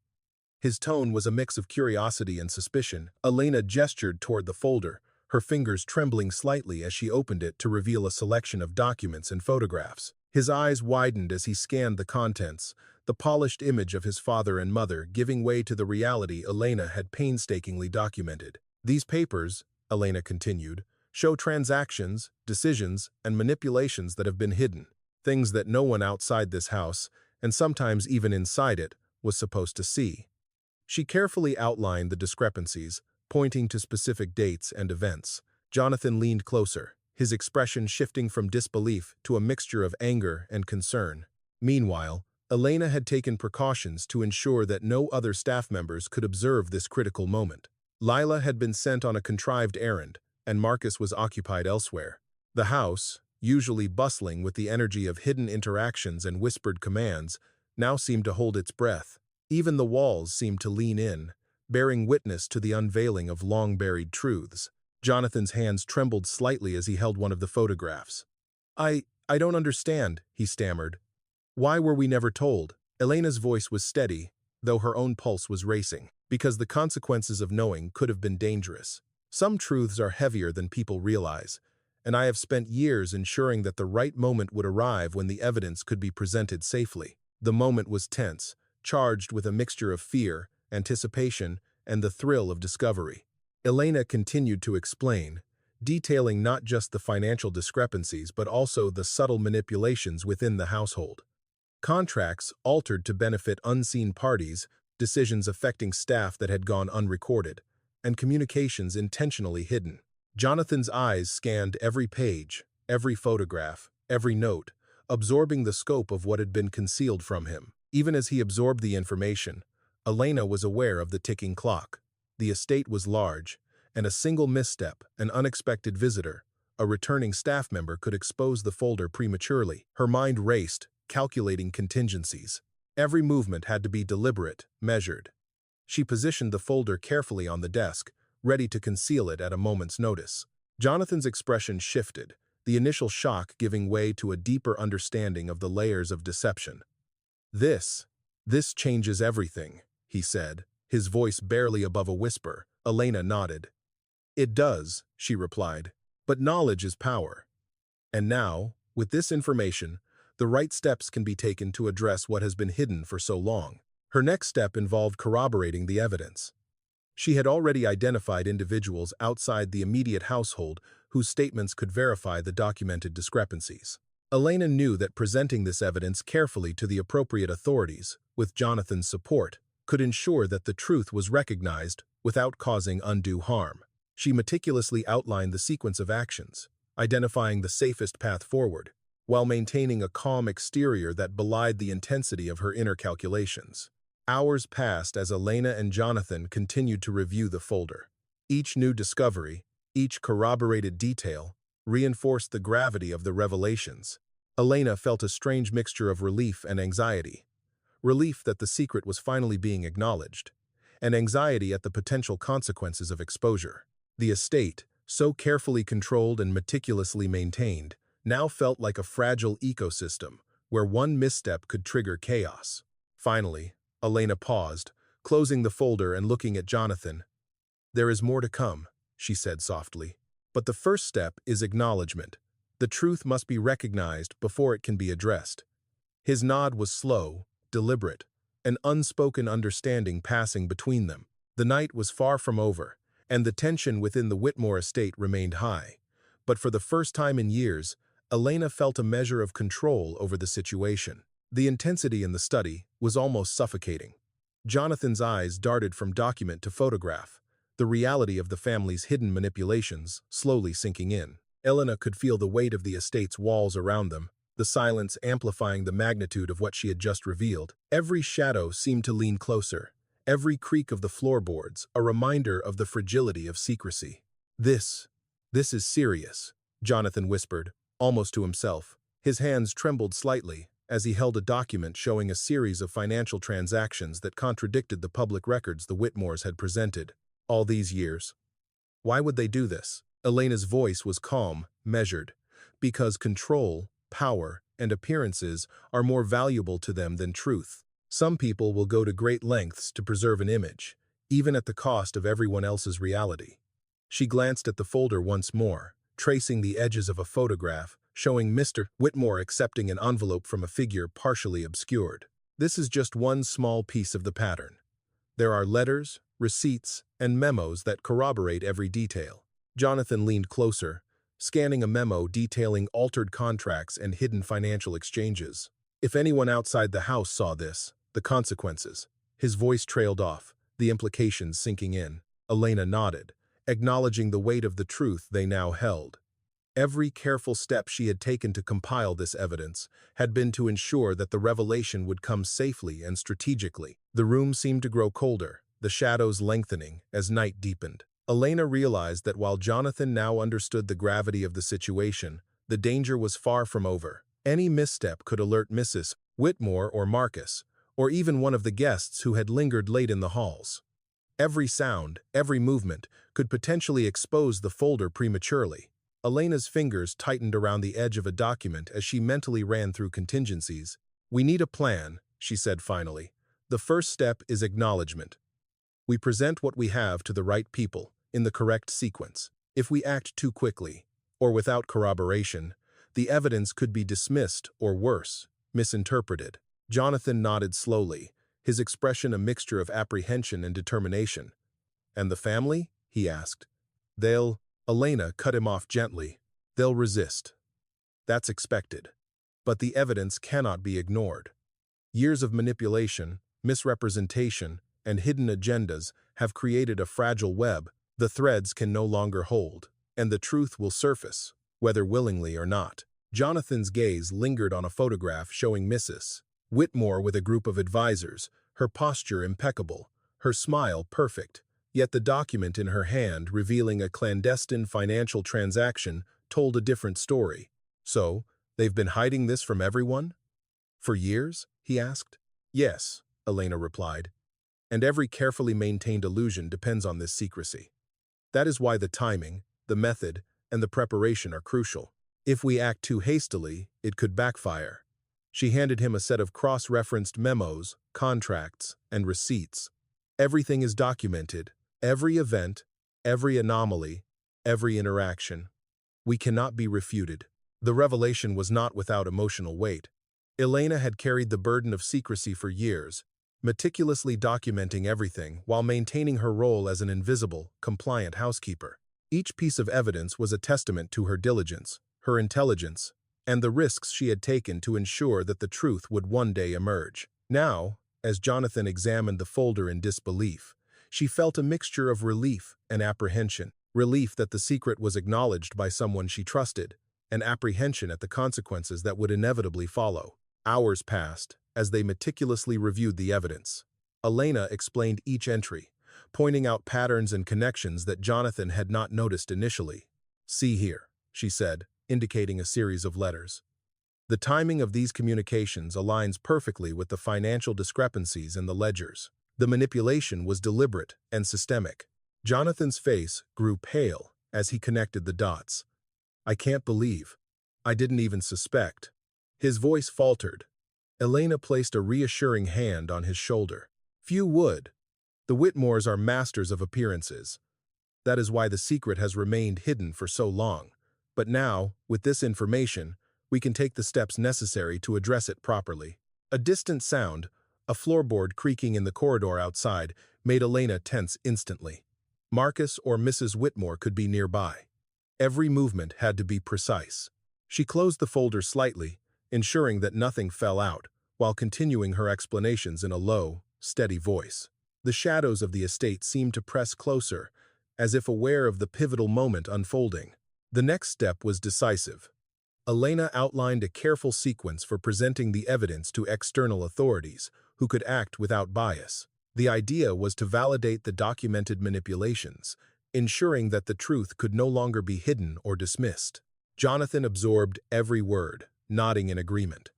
His tone was a mix of curiosity and suspicion. Elena gestured toward the folder, her fingers trembling slightly as she opened it to reveal a selection of documents and photographs. His eyes widened as he scanned the contents, the polished image of his father and mother giving way to the reality Elena had painstakingly documented. "These papers," Elena continued, "show transactions, decisions, and manipulations that have been hidden, things that no one outside this house, and sometimes even inside it, was supposed to see." She carefully outlined the discrepancies, pointing to specific dates and events. Jonathan leaned closer, his expression shifting from disbelief to a mixture of anger and concern. Meanwhile, Elena had taken precautions to ensure that no other staff members could observe this critical moment. Lila had been sent on a contrived errand, and Marcus was occupied elsewhere. The house, usually bustling with the energy of hidden interactions and whispered commands, now seemed to hold its breath. Even the walls seemed to lean in, bearing witness to the unveiling of long-buried truths. Jonathan's hands trembled slightly as he held one of the photographs. I don't understand," he stammered. "Why were we never told?" Elena's voice was steady, though her own pulse was racing, because the consequences of knowing could have been dangerous. "Some truths are heavier than people realize, and I have spent years ensuring that the right moment would arrive when the evidence could be presented safely." The moment was tense, charged with a mixture of fear, anticipation, and the thrill of discovery. Elena continued to explain, detailing not just the financial discrepancies but also the subtle manipulations within the household. Contracts altered to benefit unseen parties, decisions affecting staff that had gone unrecorded, and communications intentionally hidden. Jonathan's eyes scanned every page, every photograph, every note, absorbing the scope of what had been concealed from him. Even as he absorbed the information, Elena was aware of the ticking clock. The estate was large, and a single misstep, an unexpected visitor, a returning staff member could expose the folder prematurely. Her mind raced, calculating contingencies. Every movement had to be deliberate, measured. She positioned the folder carefully on the desk, ready to conceal it at a moment's notice. Jonathan's expression shifted, the initial shock giving way to a deeper understanding of the layers of deception. This changes everything," he said, his voice barely above a whisper. Elena nodded. "It does," she replied, "but knowledge is power. And now, with this information, the right steps can be taken to address what has been hidden for so long." Her next step involved corroborating the evidence. She had already identified individuals outside the immediate household whose statements could verify the documented discrepancies. Elena knew that presenting this evidence carefully to the appropriate authorities, with Jonathan's support, could ensure that the truth was recognized without causing undue harm. She meticulously outlined the sequence of actions, identifying the safest path forward, while maintaining a calm exterior that belied the intensity of her inner calculations. Hours passed as Elena and Jonathan continued to review the folder. Each new discovery, each corroborated detail, reinforced the gravity of the revelations. Elena felt a strange mixture of relief and anxiety. Relief that the secret was finally being acknowledged, and anxiety at the potential consequences of exposure. The estate, so carefully controlled and meticulously maintained, now felt like a fragile ecosystem where one misstep could trigger chaos. Finally, Elena paused, closing the folder and looking at Jonathan. "There is more to come," she said softly. "But the first step is acknowledgement. The truth must be recognized before it can be addressed." His nod was slow, deliberate, an unspoken understanding passing between them. The night was far from over, and the tension within the Whitmore estate remained high. But for the first time in years, Elena felt a measure of control over the situation. The intensity in the study was almost suffocating. Jonathan's eyes darted from document to photograph, the reality of the family's hidden manipulations slowly sinking in. Elena could feel the weight of the estate's walls around them, the silence amplifying the magnitude of what she had just revealed. Every shadow seemed to lean closer, every creak of the floorboards a reminder of the fragility of secrecy. This is serious," Jonathan whispered, almost to himself. His hands trembled slightly as he held a document showing a series of financial transactions that contradicted the public records the Whitmores had presented. All these years. Why would they do this? Elena's voice was calm, measured. Because control, power, and appearances are more valuable to them than truth. Some people will go to great lengths to preserve an image, even at the cost of everyone else's reality. She glanced at the folder once more, tracing the edges of a photograph showing Mr. Whitmore accepting an envelope from a figure partially obscured. This is just one small piece of the pattern. There are letters, receipts, and memos that corroborate every detail. Jonathan leaned closer, scanning a memo detailing altered contracts and hidden financial exchanges. If anyone outside the house saw this, the consequences. His voice trailed off, the implications sinking in. Elena nodded, acknowledging the weight of the truth they now held. Every careful step she had taken to compile this evidence had been to ensure that the revelation would come safely and strategically. The room seemed to grow colder, the shadows lengthening as night deepened. Elena realized that while Jonathan now understood the gravity of the situation, the danger was far from over. Any misstep could alert Mrs. Whitmore or Marcus, or even one of the guests who had lingered late in the halls. Every sound, every movement, could potentially expose the folder prematurely. Elena's fingers tightened around the edge of a document as she mentally ran through contingencies. "We need a plan," she said finally. "The first step is acknowledgement. We present what we have to the right people, in the correct sequence. If we act too quickly, or without corroboration, the evidence could be dismissed or worse, misinterpreted." Jonathan nodded slowly, his expression a mixture of apprehension and determination. "And the family?" he asked. Elena cut him off gently. "They'll resist. That's expected. But the evidence cannot be ignored. Years of manipulation, misrepresentation, and hidden agendas have created a fragile web the threads can no longer hold, and the truth will surface, whether willingly or not." Jonathan's gaze lingered on a photograph showing Mrs. Whitmore with a group of advisors, her posture impeccable, her smile perfect. Yet the document in her hand, revealing a clandestine financial transaction, told a different story. "So, they've been hiding this from everyone? For years?" he asked. "Yes," Elena replied. "And every carefully maintained illusion depends on this secrecy. That is why the timing, the method, and the preparation are crucial. If we act too hastily, it could backfire." She handed him a set of cross-referenced memos, contracts, and receipts. "Everything is documented. Every event, every anomaly, every interaction. We cannot be refuted." The revelation was not without emotional weight. Elena had carried the burden of secrecy for years, meticulously documenting everything while maintaining her role as an invisible, compliant housekeeper. Each piece of evidence was a testament to her diligence, her intelligence, and the risks she had taken to ensure that the truth would one day emerge. Now, as Jonathan examined the folder in disbelief, she felt a mixture of relief and apprehension. Relief that the secret was acknowledged by someone she trusted, and apprehension at the consequences that would inevitably follow. Hours passed as they meticulously reviewed the evidence. Elena explained each entry, pointing out patterns and connections that Jonathan had not noticed initially. "See here," she said, indicating a series of letters. "The timing of these communications aligns perfectly with the financial discrepancies in the ledgers. The manipulation was deliberate and systemic." Jonathan's face grew pale as he connected the dots. "I can't believe. I didn't even suspect." His voice faltered. Elena placed a reassuring hand on his shoulder. "Few would. The Whitmores are masters of appearances. That is why the secret has remained hidden for so long. But now, with this information, we can take the steps necessary to address it properly." A distant sound, a floorboard creaking in the corridor outside, made Elena tense instantly. Marcus or Mrs. Whitmore could be nearby. Every movement had to be precise. She closed the folder slightly, ensuring that nothing fell out, while continuing her explanations in a low, steady voice. The shadows of the estate seemed to press closer, as if aware of the pivotal moment unfolding. The next step was decisive. Elena outlined a careful sequence for presenting the evidence to external authorities, who could act without bias. The idea was to validate the documented manipulations, ensuring that the truth could no longer be hidden or dismissed. Jonathan absorbed every word, nodding in agreement.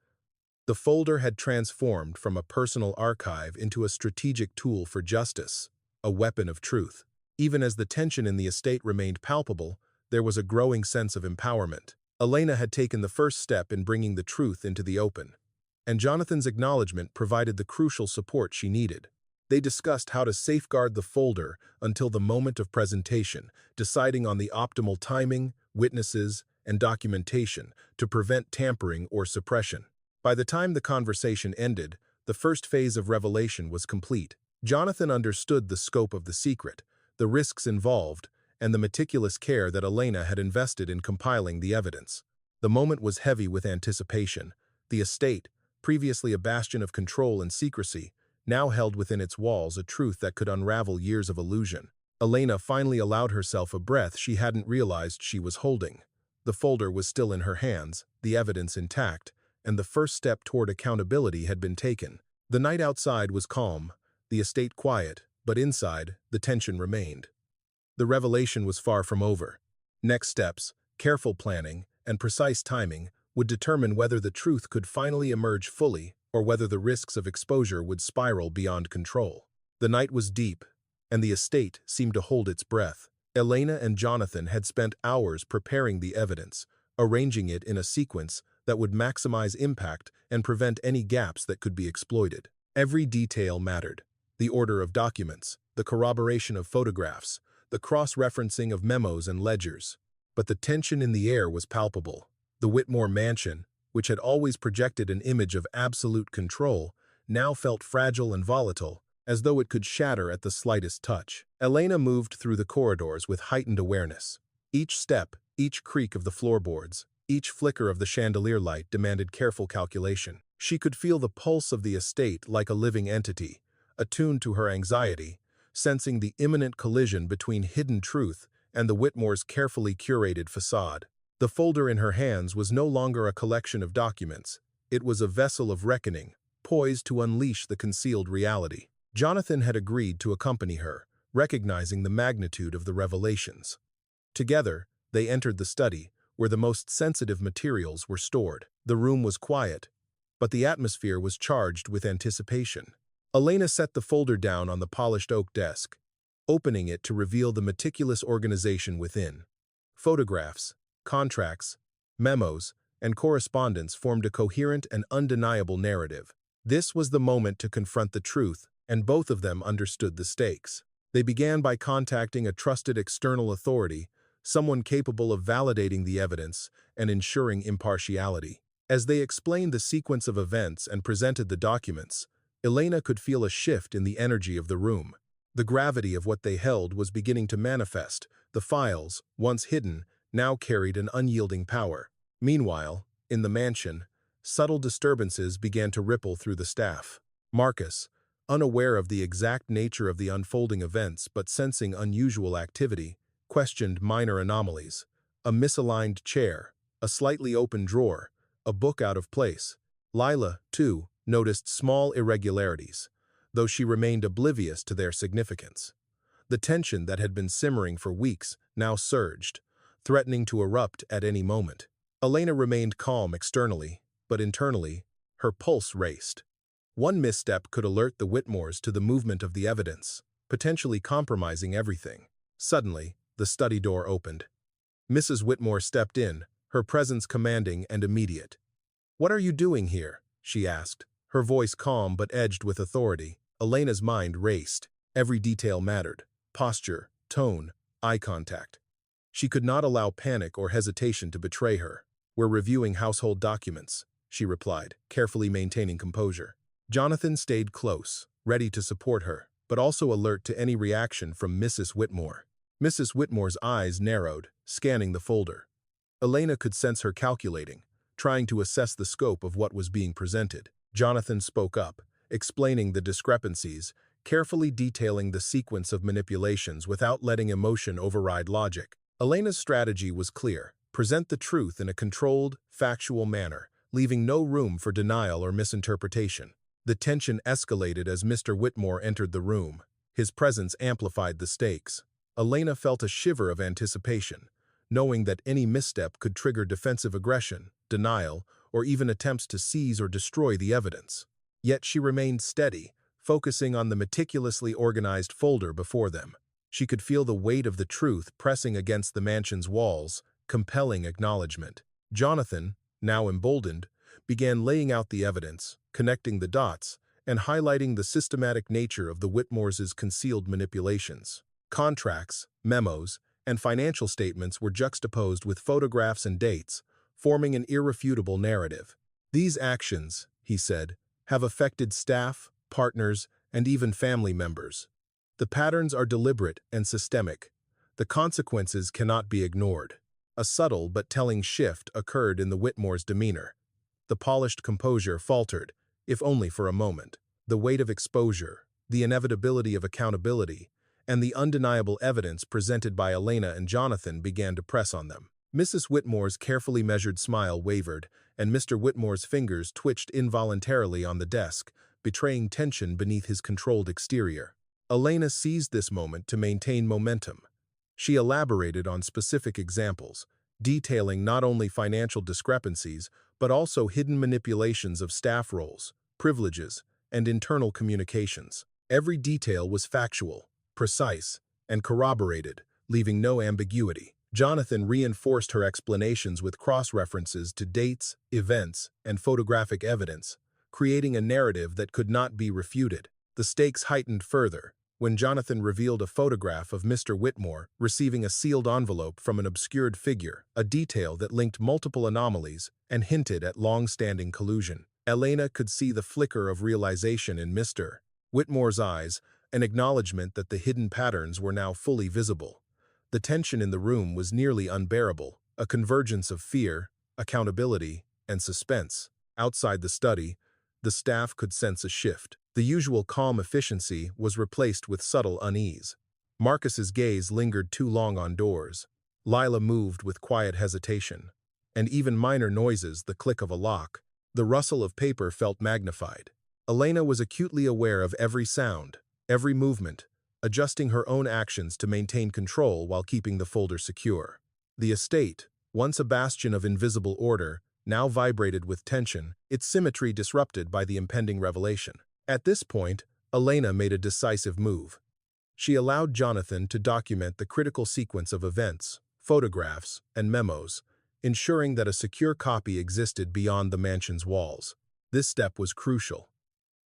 The folder had transformed from a personal archive into a strategic tool for justice, a weapon of truth. Even as the tension in the estate remained palpable, there was a growing sense of empowerment. Elena had taken the first step in bringing the truth into the open, and Jonathan's acknowledgement provided the crucial support she needed. They discussed how to safeguard the folder until the moment of presentation, deciding on the optimal timing, witnesses, and documentation to prevent tampering or suppression. By the time the conversation ended, the first phase of revelation was complete. Jonathan understood the scope of the secret, the risks involved, and the meticulous care that Elena had invested in compiling the evidence. The moment was heavy with anticipation. The estate, previously a bastion of control and secrecy, now held within its walls a truth that could unravel years of illusion. Elena finally allowed herself a breath she hadn't realized she was holding. The folder was still in her hands, the evidence intact, and the first step toward accountability had been taken. The night outside was calm, the estate quiet, but inside, the tension remained. The revelation was far from over. Next steps, careful planning, and precise timing would determine whether the truth could finally emerge fully or whether the risks of exposure would spiral beyond control. The night was deep, and the estate seemed to hold its breath. Elena and Jonathan had spent hours preparing the evidence, arranging it in a sequence that would maximize impact and prevent any gaps that could be exploited. Every detail mattered: the order of documents, the corroboration of photographs, the cross-referencing of memos and ledgers. But the tension in the air was palpable. The Whitmore mansion, which had always projected an image of absolute control, now felt fragile and volatile, as though it could shatter at the slightest touch. Elena moved through the corridors with heightened awareness. Each step, each creak of the floorboards, each flicker of the chandelier light demanded careful calculation. She could feel the pulse of the estate like a living entity, attuned to her anxiety, sensing the imminent collision between hidden truth and the Whitmore's carefully curated facade. The folder in her hands was no longer a collection of documents. It was a vessel of reckoning, poised to unleash the concealed reality. Jonathan had agreed to accompany her, recognizing the magnitude of the revelations. Together, they entered the study, where the most sensitive materials were stored. The room was quiet, but the atmosphere was charged with anticipation. Elena set the folder down on the polished oak desk, opening it to reveal the meticulous organization within. Photographs, contracts, memos, and correspondence formed a coherent and undeniable narrative. This was the moment to confront the truth, and both of them understood the stakes. They began by contacting a trusted external authority, someone capable of validating the evidence and ensuring impartiality. As they explained the sequence of events and presented the documents, Elena could feel a shift in the energy of the room. The gravity of what they held was beginning to manifest, The files, once hidden, now carried an unyielding power. Meanwhile, in the mansion, subtle disturbances began to ripple through the staff. Marcus, unaware of the exact nature of the unfolding events but sensing unusual activity, questioned minor anomalies. A misaligned chair, a slightly open drawer, a book out of place. Lila, too, noticed small irregularities, though she remained oblivious to their significance. The tension that had been simmering for weeks now surged, threatening to erupt at any moment. Elena remained calm externally, but internally, her pulse raced. One misstep could alert the Whitmores to the movement of the evidence, potentially compromising everything. Suddenly, the study door opened. Mrs. Whitmore stepped in, her presence commanding and immediate. "What are you doing here?" she asked, her voice calm but edged with authority. Elena's mind raced. Every detail mattered: posture, tone, eye contact. She could not allow panic or hesitation to betray her. "We're reviewing household documents," she replied, carefully maintaining composure. Jonathan stayed close, ready to support her, but also alert to any reaction from Mrs. Whitmore. Mrs. Whitmore's eyes narrowed, scanning the folder. Elena could sense her calculating, trying to assess the scope of what was being presented. Jonathan spoke up, explaining the discrepancies, carefully detailing the sequence of manipulations without letting emotion override logic. Elena's strategy was clear: present the truth in a controlled, factual manner, leaving no room for denial or misinterpretation. The tension escalated as Mr. Whitmore entered the room. His presence amplified the stakes. Elena felt a shiver of anticipation, knowing that any misstep could trigger defensive aggression, denial, or even attempts to seize or destroy the evidence. Yet she remained steady, focusing on the meticulously organized folder before them. She could feel the weight of the truth pressing against the mansion's walls, compelling acknowledgement. Jonathan, now emboldened, began laying out the evidence, connecting the dots, and highlighting the systematic nature of the Whitmores' concealed manipulations. Contracts, memos, and financial statements were juxtaposed with photographs and dates, forming an irrefutable narrative. "These actions," he said, "have affected staff, partners, and even family members. The patterns are deliberate and systemic. The consequences cannot be ignored." A subtle but telling shift occurred in the Whitmores' demeanor. The polished composure faltered, if only for a moment. The weight of exposure, the inevitability of accountability, and the undeniable evidence presented by Elena and Jonathan began to press on them. Mrs. Whitmore's carefully measured smile wavered, and Mr. Whitmore's fingers twitched involuntarily on the desk, betraying tension beneath his controlled exterior. Elena seized this moment to maintain momentum. She elaborated on specific examples, detailing not only financial discrepancies, but also hidden manipulations of staff roles, privileges, and internal communications. Every detail was factual, precise, and corroborated, leaving no ambiguity. Jonathan reinforced her explanations with cross-references to dates, events, and photographic evidence, creating a narrative that could not be refuted. The stakes heightened further when Jonathan revealed a photograph of Mr. Whitmore receiving a sealed envelope from an obscured figure, a detail that linked multiple anomalies and hinted at long-standing collusion. Elena could see the flicker of realization in Mr. Whitmore's eyes, an acknowledgement that the hidden patterns were now fully visible. The tension in the room was nearly unbearable, a convergence of fear, accountability, and suspense. Outside the study, the staff could sense a shift. The usual calm efficiency was replaced with subtle unease. Marcus's gaze lingered too long on doors. Lila moved with quiet hesitation. And even minor noises, the click of a lock, the rustle of paper felt magnified. Elena was acutely aware of every sound, every movement, adjusting her own actions to maintain control while keeping the folder secure. The estate, once a bastion of invisible order, now vibrated with tension, its symmetry disrupted by the impending revelation. At this point, Elena made a decisive move. She allowed Jonathan to document the critical sequence of events, photographs, and memos, ensuring that a secure copy existed beyond the mansion's walls. This step was crucial.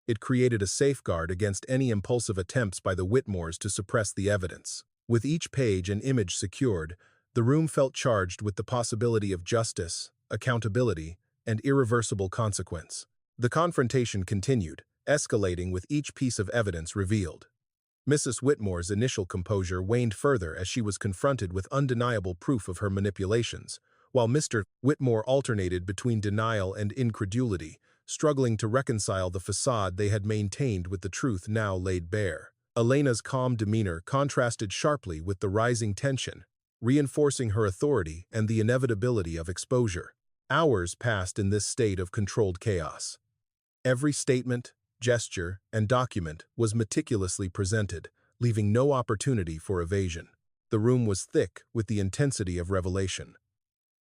It created a safeguard against any impulsive attempts by the Whitmores to suppress the evidence. With each page and image secured, the room felt charged with the possibility of justice, accountability, and irreversible consequence. The confrontation continued, escalating with each piece of evidence revealed. Mrs. Whitmore's initial composure waned further as she was confronted with undeniable proof of her manipulations, while Mr. Whitmore alternated between denial and incredulity, struggling to reconcile the facade they had maintained with the truth now laid bare. Elena's calm demeanor contrasted sharply with the rising tension, reinforcing her authority and the inevitability of exposure. Hours passed in this state of controlled chaos. Every statement, gesture, and document was meticulously presented, leaving no opportunity for evasion. The room was thick with the intensity of revelation.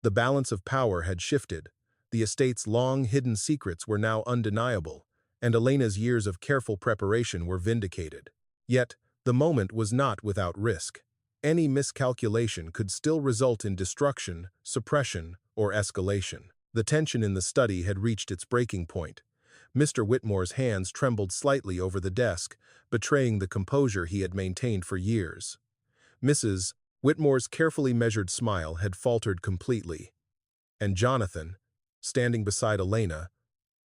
The balance of power had shifted, the estate's long-hidden secrets were now undeniable, and Elena's years of careful preparation were vindicated. Yet, the moment was not without risk. Any miscalculation could still result in destruction, suppression, or escalation. The tension in the study had reached its breaking point. Mr. Whitmore's hands trembled slightly over the desk, betraying the composure he had maintained for years. Mrs. Whitmore's carefully measured smile had faltered completely, and Jonathan, standing beside Elena,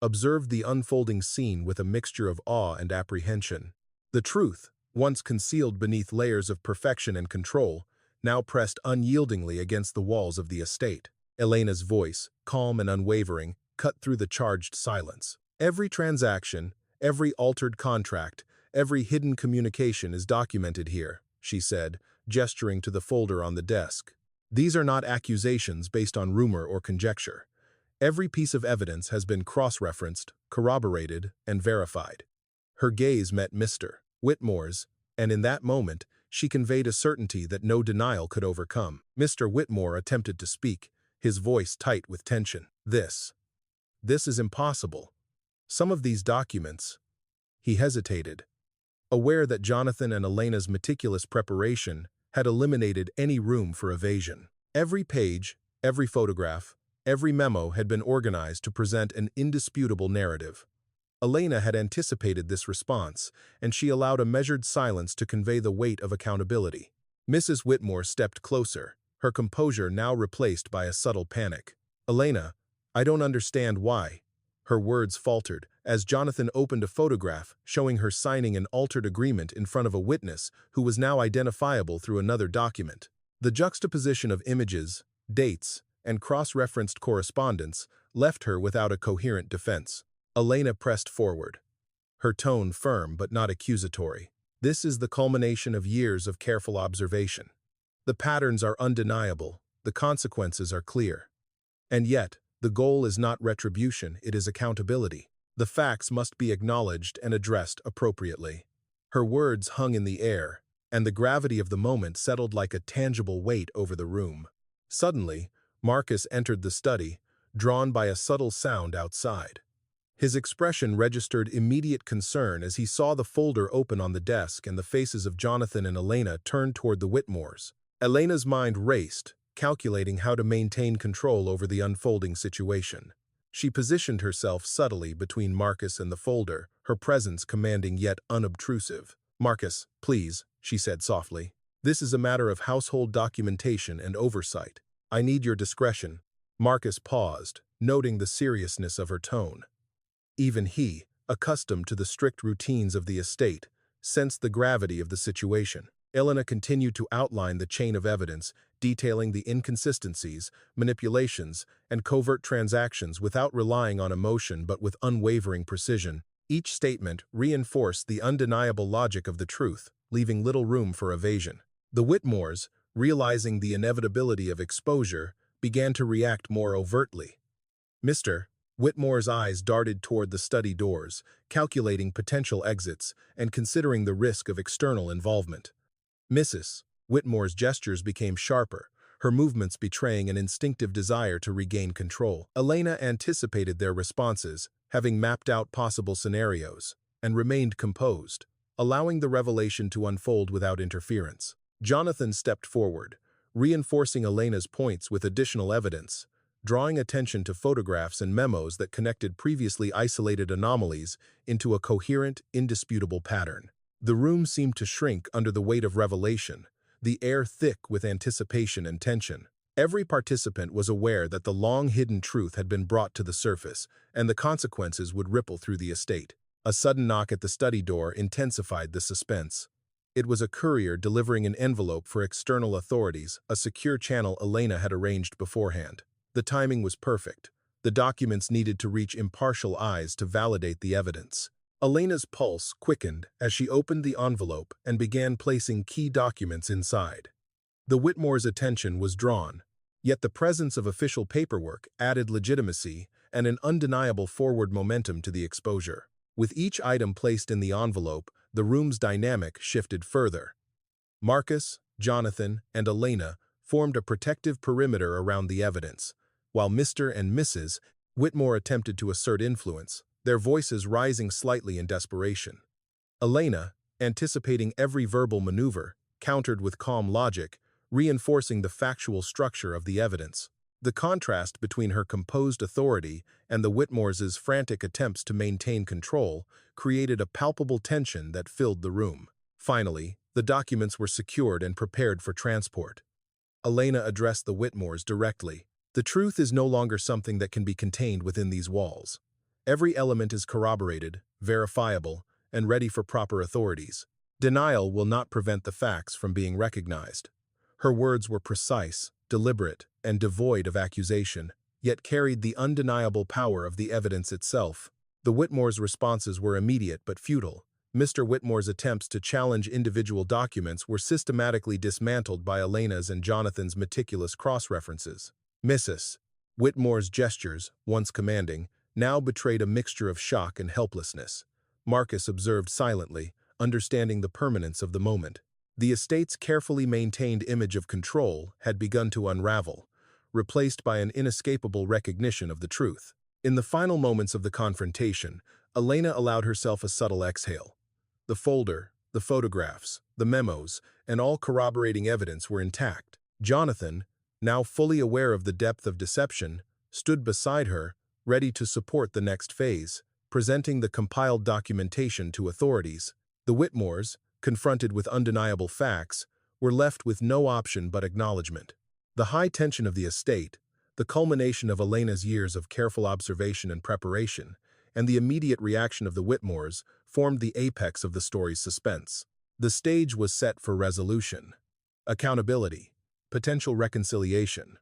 observed the unfolding scene with a mixture of awe and apprehension. The truth, once concealed beneath layers of perfection and control, now pressed unyieldingly against the walls of the estate. Elena's voice, calm and unwavering, cut through the charged silence. Every transaction, every altered contract, every hidden communication is documented here, she said, gesturing to the folder on the desk. These are not accusations based on rumor or conjecture. Every piece of evidence has been cross-referenced, corroborated, and verified. Her gaze met Mr. Whitmore's, and in that moment, she conveyed a certainty that no denial could overcome. Mr. Whitmore attempted to speak, his voice tight with tension. This is impossible. Some of these documents. He hesitated, aware that Jonathan and Elena's meticulous preparation had eliminated any room for evasion. Every page, every photograph, every memo had been organized to present an indisputable narrative. Elena had anticipated this response, and she allowed a measured silence to convey the weight of accountability. Mrs. Whitmore stepped closer, her composure now replaced by a subtle panic. Elena, I don't understand why. Her words faltered as Jonathan opened a photograph showing her signing an altered agreement in front of a witness who was now identifiable through another document. The juxtaposition of images, dates, and cross-referenced correspondence left her without a coherent defense. Elena pressed forward, her tone firm but not accusatory. This is the culmination of years of careful observation. The patterns are undeniable, the consequences are clear. And yet, the goal is not retribution, it is accountability. The facts must be acknowledged and addressed appropriately. Her words hung in the air, and the gravity of the moment settled like a tangible weight over the room. Suddenly, Marcus entered the study, drawn by a subtle sound outside. His expression registered immediate concern as he saw the folder open on the desk and the faces of Jonathan and Elena turned toward the Whitmores. Elena's mind raced, calculating how to maintain control over the unfolding situation. She positioned herself subtly between Marcus and the folder, her presence commanding yet unobtrusive. "Marcus, please," she said softly. "This is a matter of household documentation and oversight. I need your discretion." Marcus paused, noting the seriousness of her tone. Even he, accustomed to the strict routines of the estate, sensed the gravity of the situation. Elena continued to outline the chain of evidence, detailing the inconsistencies, manipulations, and covert transactions without relying on emotion but with unwavering precision. Each statement reinforced the undeniable logic of the truth, leaving little room for evasion. The Whitmores, realizing the inevitability of exposure, began to react more overtly. Mr. Whitmore's eyes darted toward the study doors, calculating potential exits and considering the risk of external involvement. Mrs. Whitmore's gestures became sharper, her movements betraying an instinctive desire to regain control. Elena anticipated their responses, having mapped out possible scenarios, and remained composed, allowing the revelation to unfold without interference. Jonathan stepped forward, reinforcing Elena's points with additional evidence, drawing attention to photographs and memos that connected previously isolated anomalies into a coherent, indisputable pattern. The room seemed to shrink under the weight of revelation, the air thick with anticipation and tension. Every participant was aware that the long-hidden truth had been brought to the surface, and the consequences would ripple through the estate. A sudden knock at the study door intensified the suspense. It was a courier delivering an envelope for external authorities, a secure channel Elena had arranged beforehand. The timing was perfect. The documents needed to reach impartial eyes to validate the evidence. Elena's pulse quickened as she opened the envelope and began placing key documents inside. The Whitmore's attention was drawn, yet the presence of official paperwork added legitimacy and an undeniable forward momentum to the exposure. With each item placed in the envelope, the room's dynamic shifted further. Marcus, Jonathan, and Elena formed a protective perimeter around the evidence, while Mr. and Mrs. Whitmore attempted to assert influence, their voices rising slightly in desperation. Elena, anticipating every verbal maneuver, countered with calm logic, reinforcing the factual structure of the evidence. The contrast between her composed authority and the Whitmores' frantic attempts to maintain control created a palpable tension that filled the room. Finally, the documents were secured and prepared for transport. Elena addressed the Whitmores directly. The truth is no longer something that can be contained within these walls. Every element is corroborated, verifiable, and ready for proper authorities. Denial will not prevent the facts from being recognized. Her words were precise, deliberate, and devoid of accusation, yet carried the undeniable power of the evidence itself. The Whitmores' responses were immediate but futile. Mr. Whitmore's attempts to challenge individual documents were systematically dismantled by Elena's and Jonathan's meticulous cross-references. Mrs. Whitmore's gestures, once commanding, now betrayed a mixture of shock and helplessness. Marcus observed silently, understanding the permanence of the moment. The estate's carefully maintained image of control had begun to unravel, replaced by an inescapable recognition of the truth. In the final moments of the confrontation, Elena allowed herself a subtle exhale. The folder, the photographs, the memos, and all corroborating evidence were intact. Jonathan, now fully aware of the depth of deception, stood beside her, ready to support the next phase, presenting the compiled documentation to authorities. The Whitmores, confronted with undeniable facts, were left with no option but acknowledgement. The high tension of the estate, the culmination of Elena's years of careful observation and preparation, and the immediate reaction of the Whitmores formed the apex of the story's suspense. The stage was set for resolution, accountability, potential reconciliation,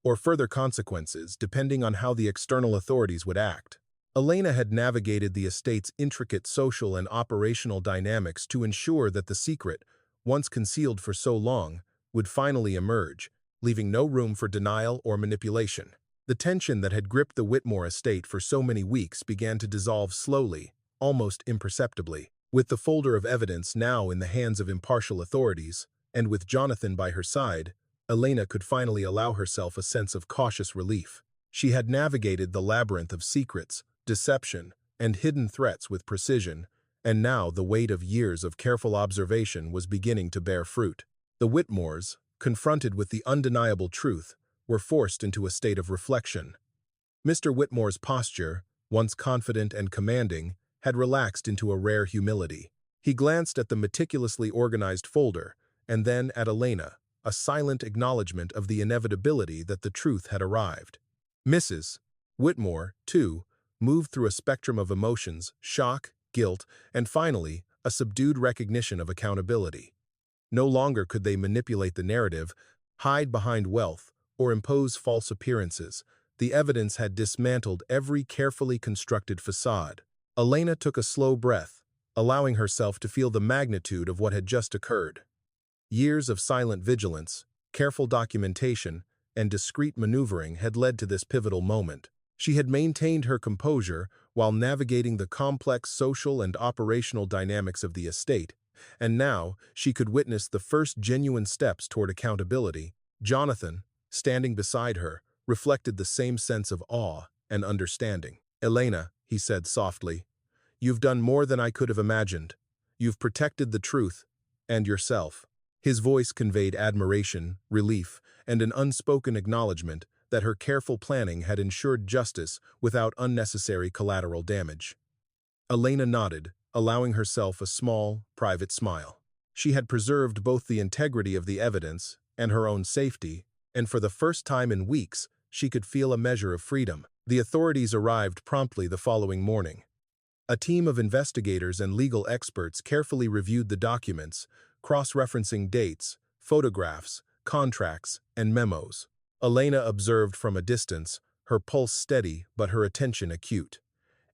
or further consequences depending on how the external authorities would act. Elena had navigated the estate's intricate social and operational dynamics to ensure that the secret, once concealed for so long, would finally emerge, leaving no room for denial or manipulation. The tension that had gripped the Whitmore estate for so many weeks began to dissolve slowly, almost imperceptibly. With the folder of evidence now in the hands of impartial authorities, and with Jonathan by her side, Elena could finally allow herself a sense of cautious relief. She had navigated the labyrinth of secrets, deception, and hidden threats with precision, and now the weight of years of careful observation was beginning to bear fruit. The Whitmores, confronted with the undeniable truth, were forced into a state of reflection. Mr. Whitmore's posture, once confident and commanding, had relaxed into a rare humility. He glanced at the meticulously organized folder, and then at Elena, a silent acknowledgement of the inevitability that the truth had arrived. Mrs. Whitmore, too, moved through a spectrum of emotions, shock, guilt, and finally, a subdued recognition of accountability. No longer could they manipulate the narrative, hide behind wealth, or impose false appearances. The evidence had dismantled every carefully constructed facade. Elena took a slow breath, allowing herself to feel the magnitude of what had just occurred. Years of silent vigilance, careful documentation, and discreet maneuvering had led to this pivotal moment. She had maintained her composure while navigating the complex social and operational dynamics of the estate, and now she could witness the first genuine steps toward accountability. Jonathan, standing beside her, reflected the same sense of awe and understanding. "Elena," he said softly, "you've done more than I could have imagined. You've protected the truth, and yourself." His voice conveyed admiration, relief, and an unspoken acknowledgement that her careful planning had ensured justice without unnecessary collateral damage. Elena nodded, allowing herself a small, private smile. She had preserved both the integrity of the evidence and her own safety, and for the first time in weeks, she could feel a measure of freedom. The authorities arrived promptly the following morning. A team of investigators and legal experts carefully reviewed the documents, cross-referencing dates, photographs, contracts, and memos. Elena observed from a distance, her pulse steady but her attention acute.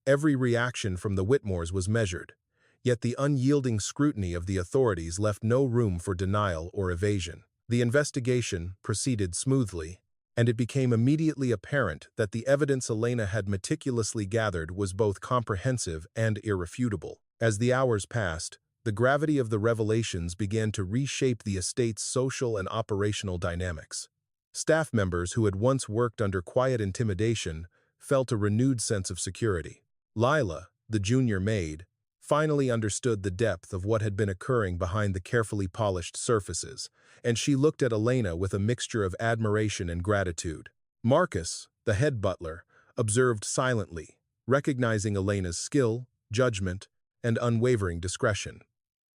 Every reaction from the Whitmores was measured, yet the unyielding scrutiny of the authorities left no room for denial or evasion. The investigation proceeded smoothly, and it became immediately apparent that the evidence Elena had meticulously gathered was both comprehensive and irrefutable. As the hours passed, the gravity of the revelations began to reshape the estate's social and operational dynamics. Staff members who had once worked under quiet intimidation felt a renewed sense of security. Lila, the junior maid, finally understood the depth of what had been occurring behind the carefully polished surfaces, and she looked at Elena with a mixture of admiration and gratitude. Marcus, the head butler, observed silently, recognizing Elena's skill, judgment, and unwavering discretion.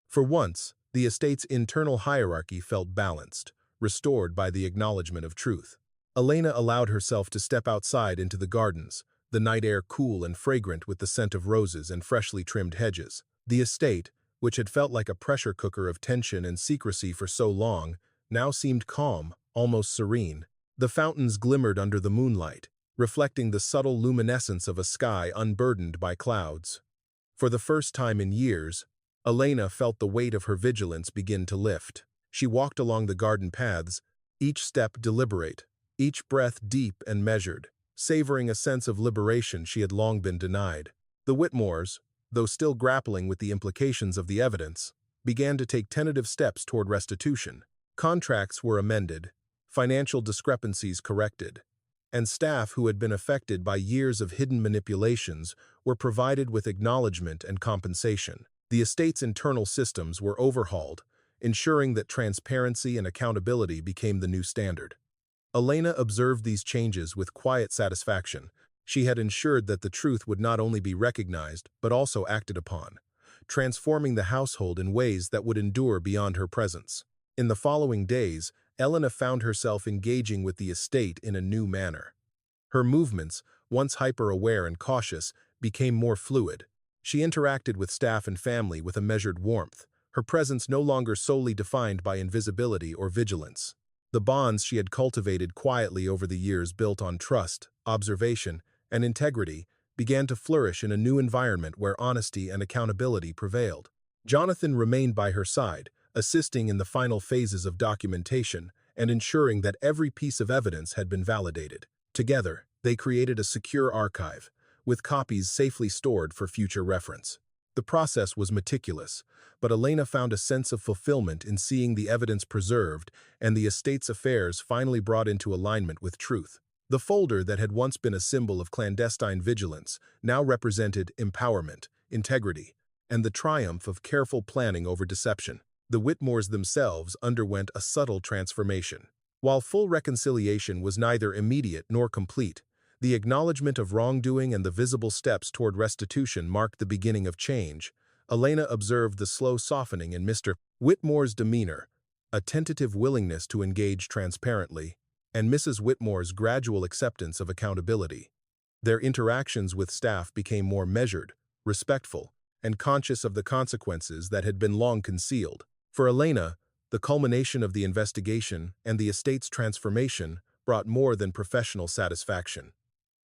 For once, the estate's internal hierarchy felt balanced, restored by the acknowledgement of truth. Elena allowed herself to step outside into the gardens, the night air cool and fragrant with the scent of roses and freshly trimmed hedges. The estate, which had felt like a pressure cooker of tension and secrecy for so long, now seemed calm, almost serene. The fountains glimmered under the moonlight, reflecting the subtle luminescence of a sky unburdened by clouds. For the first time in years, Elena felt the weight of her vigilance begin to lift. She walked along the garden paths, each step deliberate, each breath deep and measured, savoring a sense of liberation she had long been denied. The Whitmores, though still grappling with the implications of the evidence, began to take tentative steps toward restitution. Contracts were amended, financial discrepancies corrected, and staff who had been affected by years of hidden manipulations were provided with acknowledgement and compensation. The estate's internal systems were overhauled, ensuring that transparency and accountability became the new standard. Elena observed these changes with quiet satisfaction. She had ensured that the truth would not only be recognized but also acted upon, transforming the household in ways that would endure beyond her presence. In the following days, Elena found herself engaging with the estate in a new manner. Her movements, once hyper-aware and cautious, became more fluid. She interacted with staff and family with a measured warmth, her presence no longer solely defined by invisibility or vigilance. The bonds she had cultivated quietly over the years, built on trust, observation, and integrity, began to flourish in a new environment where honesty and accountability prevailed. Jonathan remained by her side, assisting in the final phases of documentation and ensuring that every piece of evidence had been validated. Together, they created a secure archive, with copies safely stored for future reference. The process was meticulous, but Elena found a sense of fulfillment in seeing the evidence preserved and the estate's affairs finally brought into alignment with truth. The folder that had once been a symbol of clandestine vigilance now represented empowerment, integrity, and the triumph of careful planning over deception. The Whitmores themselves underwent a subtle transformation. While full reconciliation was neither immediate nor complete, the acknowledgement of wrongdoing and the visible steps toward restitution marked the beginning of change. Elena observed the slow softening in Mr. Whitmore's demeanor, a tentative willingness to engage transparently, and Mrs. Whitmore's gradual acceptance of accountability. Their interactions with staff became more measured, respectful, and conscious of the consequences that had been long concealed. For Elena, the culmination of the investigation and the estate's transformation brought more than professional satisfaction.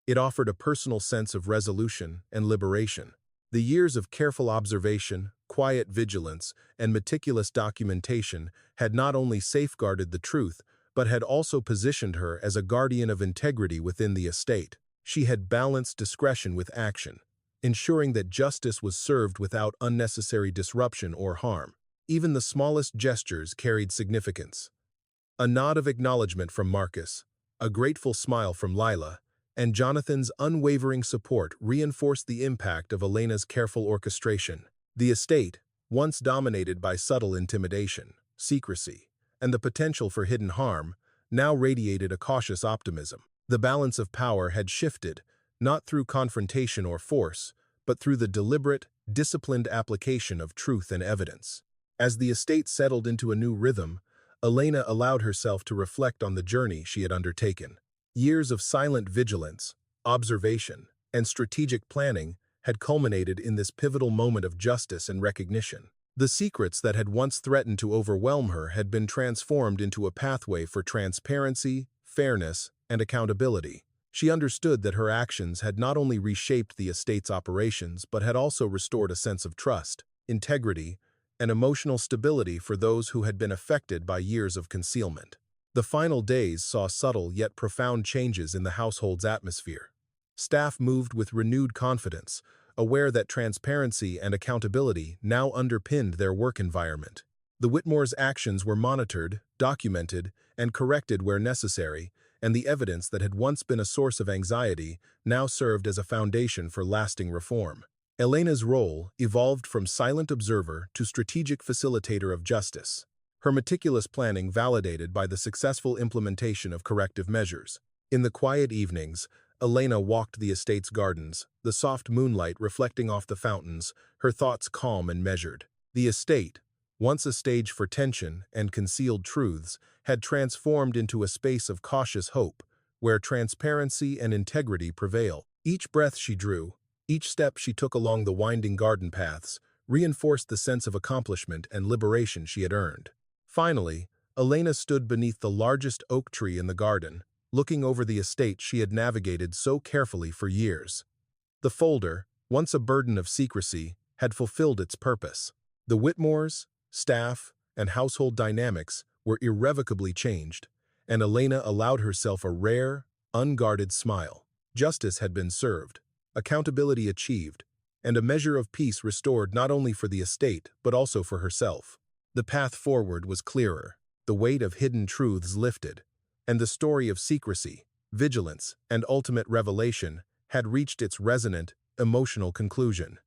It offered a personal sense of resolution and liberation. The years of careful observation, quiet vigilance, and meticulous documentation had not only safeguarded the truth, but had also positioned her as a guardian of integrity within the estate. She had balanced discretion with action, ensuring that justice was served without unnecessary disruption or harm. Even the smallest gestures carried significance. A nod of acknowledgement from Marcus, a grateful smile from Lila, and Jonathan's unwavering support reinforced the impact of Elena's careful orchestration. The estate, once dominated by subtle intimidation, secrecy, and the potential for hidden harm, now radiated a cautious optimism. The balance of power had shifted, not through confrontation or force, but through the deliberate, disciplined application of truth and evidence. As the estate settled into a new rhythm, Elena allowed herself to reflect on the journey she had undertaken. Years of silent vigilance, observation, and strategic planning had culminated in this pivotal moment of justice and recognition. The secrets that had once threatened to overwhelm her had been transformed into a pathway for transparency, fairness, and accountability. She understood that her actions had not only reshaped the estate's operations but had also restored a sense of trust, integrity, and emotional stability for those who had been affected by years of concealment. The final days saw subtle yet profound changes in the household's atmosphere. Staff moved with renewed confidence, aware that transparency and accountability now underpinned their work environment. The Whitmores' actions were monitored, documented, and corrected where necessary, and the evidence that had once been a source of anxiety now served as a foundation for lasting reform. Elena's role evolved from silent observer to strategic facilitator of justice, her meticulous planning validated by the successful implementation of corrective measures. In the quiet evenings, Elena walked the estate's gardens, the soft moonlight reflecting off the fountains, her thoughts calm and measured. The estate, once a stage for tension and concealed truths, had transformed into a space of cautious hope, where transparency and integrity prevail. Each breath she drew, each step she took along the winding garden paths, reinforced the sense of accomplishment and liberation she had earned. Finally, Elena stood beneath the largest oak tree in the garden, looking over the estate she had navigated so carefully for years. The folder, once a burden of secrecy, had fulfilled its purpose. The Whitmores, staff, and household dynamics were irrevocably changed, and Elena allowed herself a rare, unguarded smile. Justice had been served, accountability achieved, and a measure of peace restored not only for the estate but also for herself. The path forward was clearer, the weight of hidden truths lifted, and the story of secrecy, vigilance, and ultimate revelation had reached its resonant, emotional conclusion.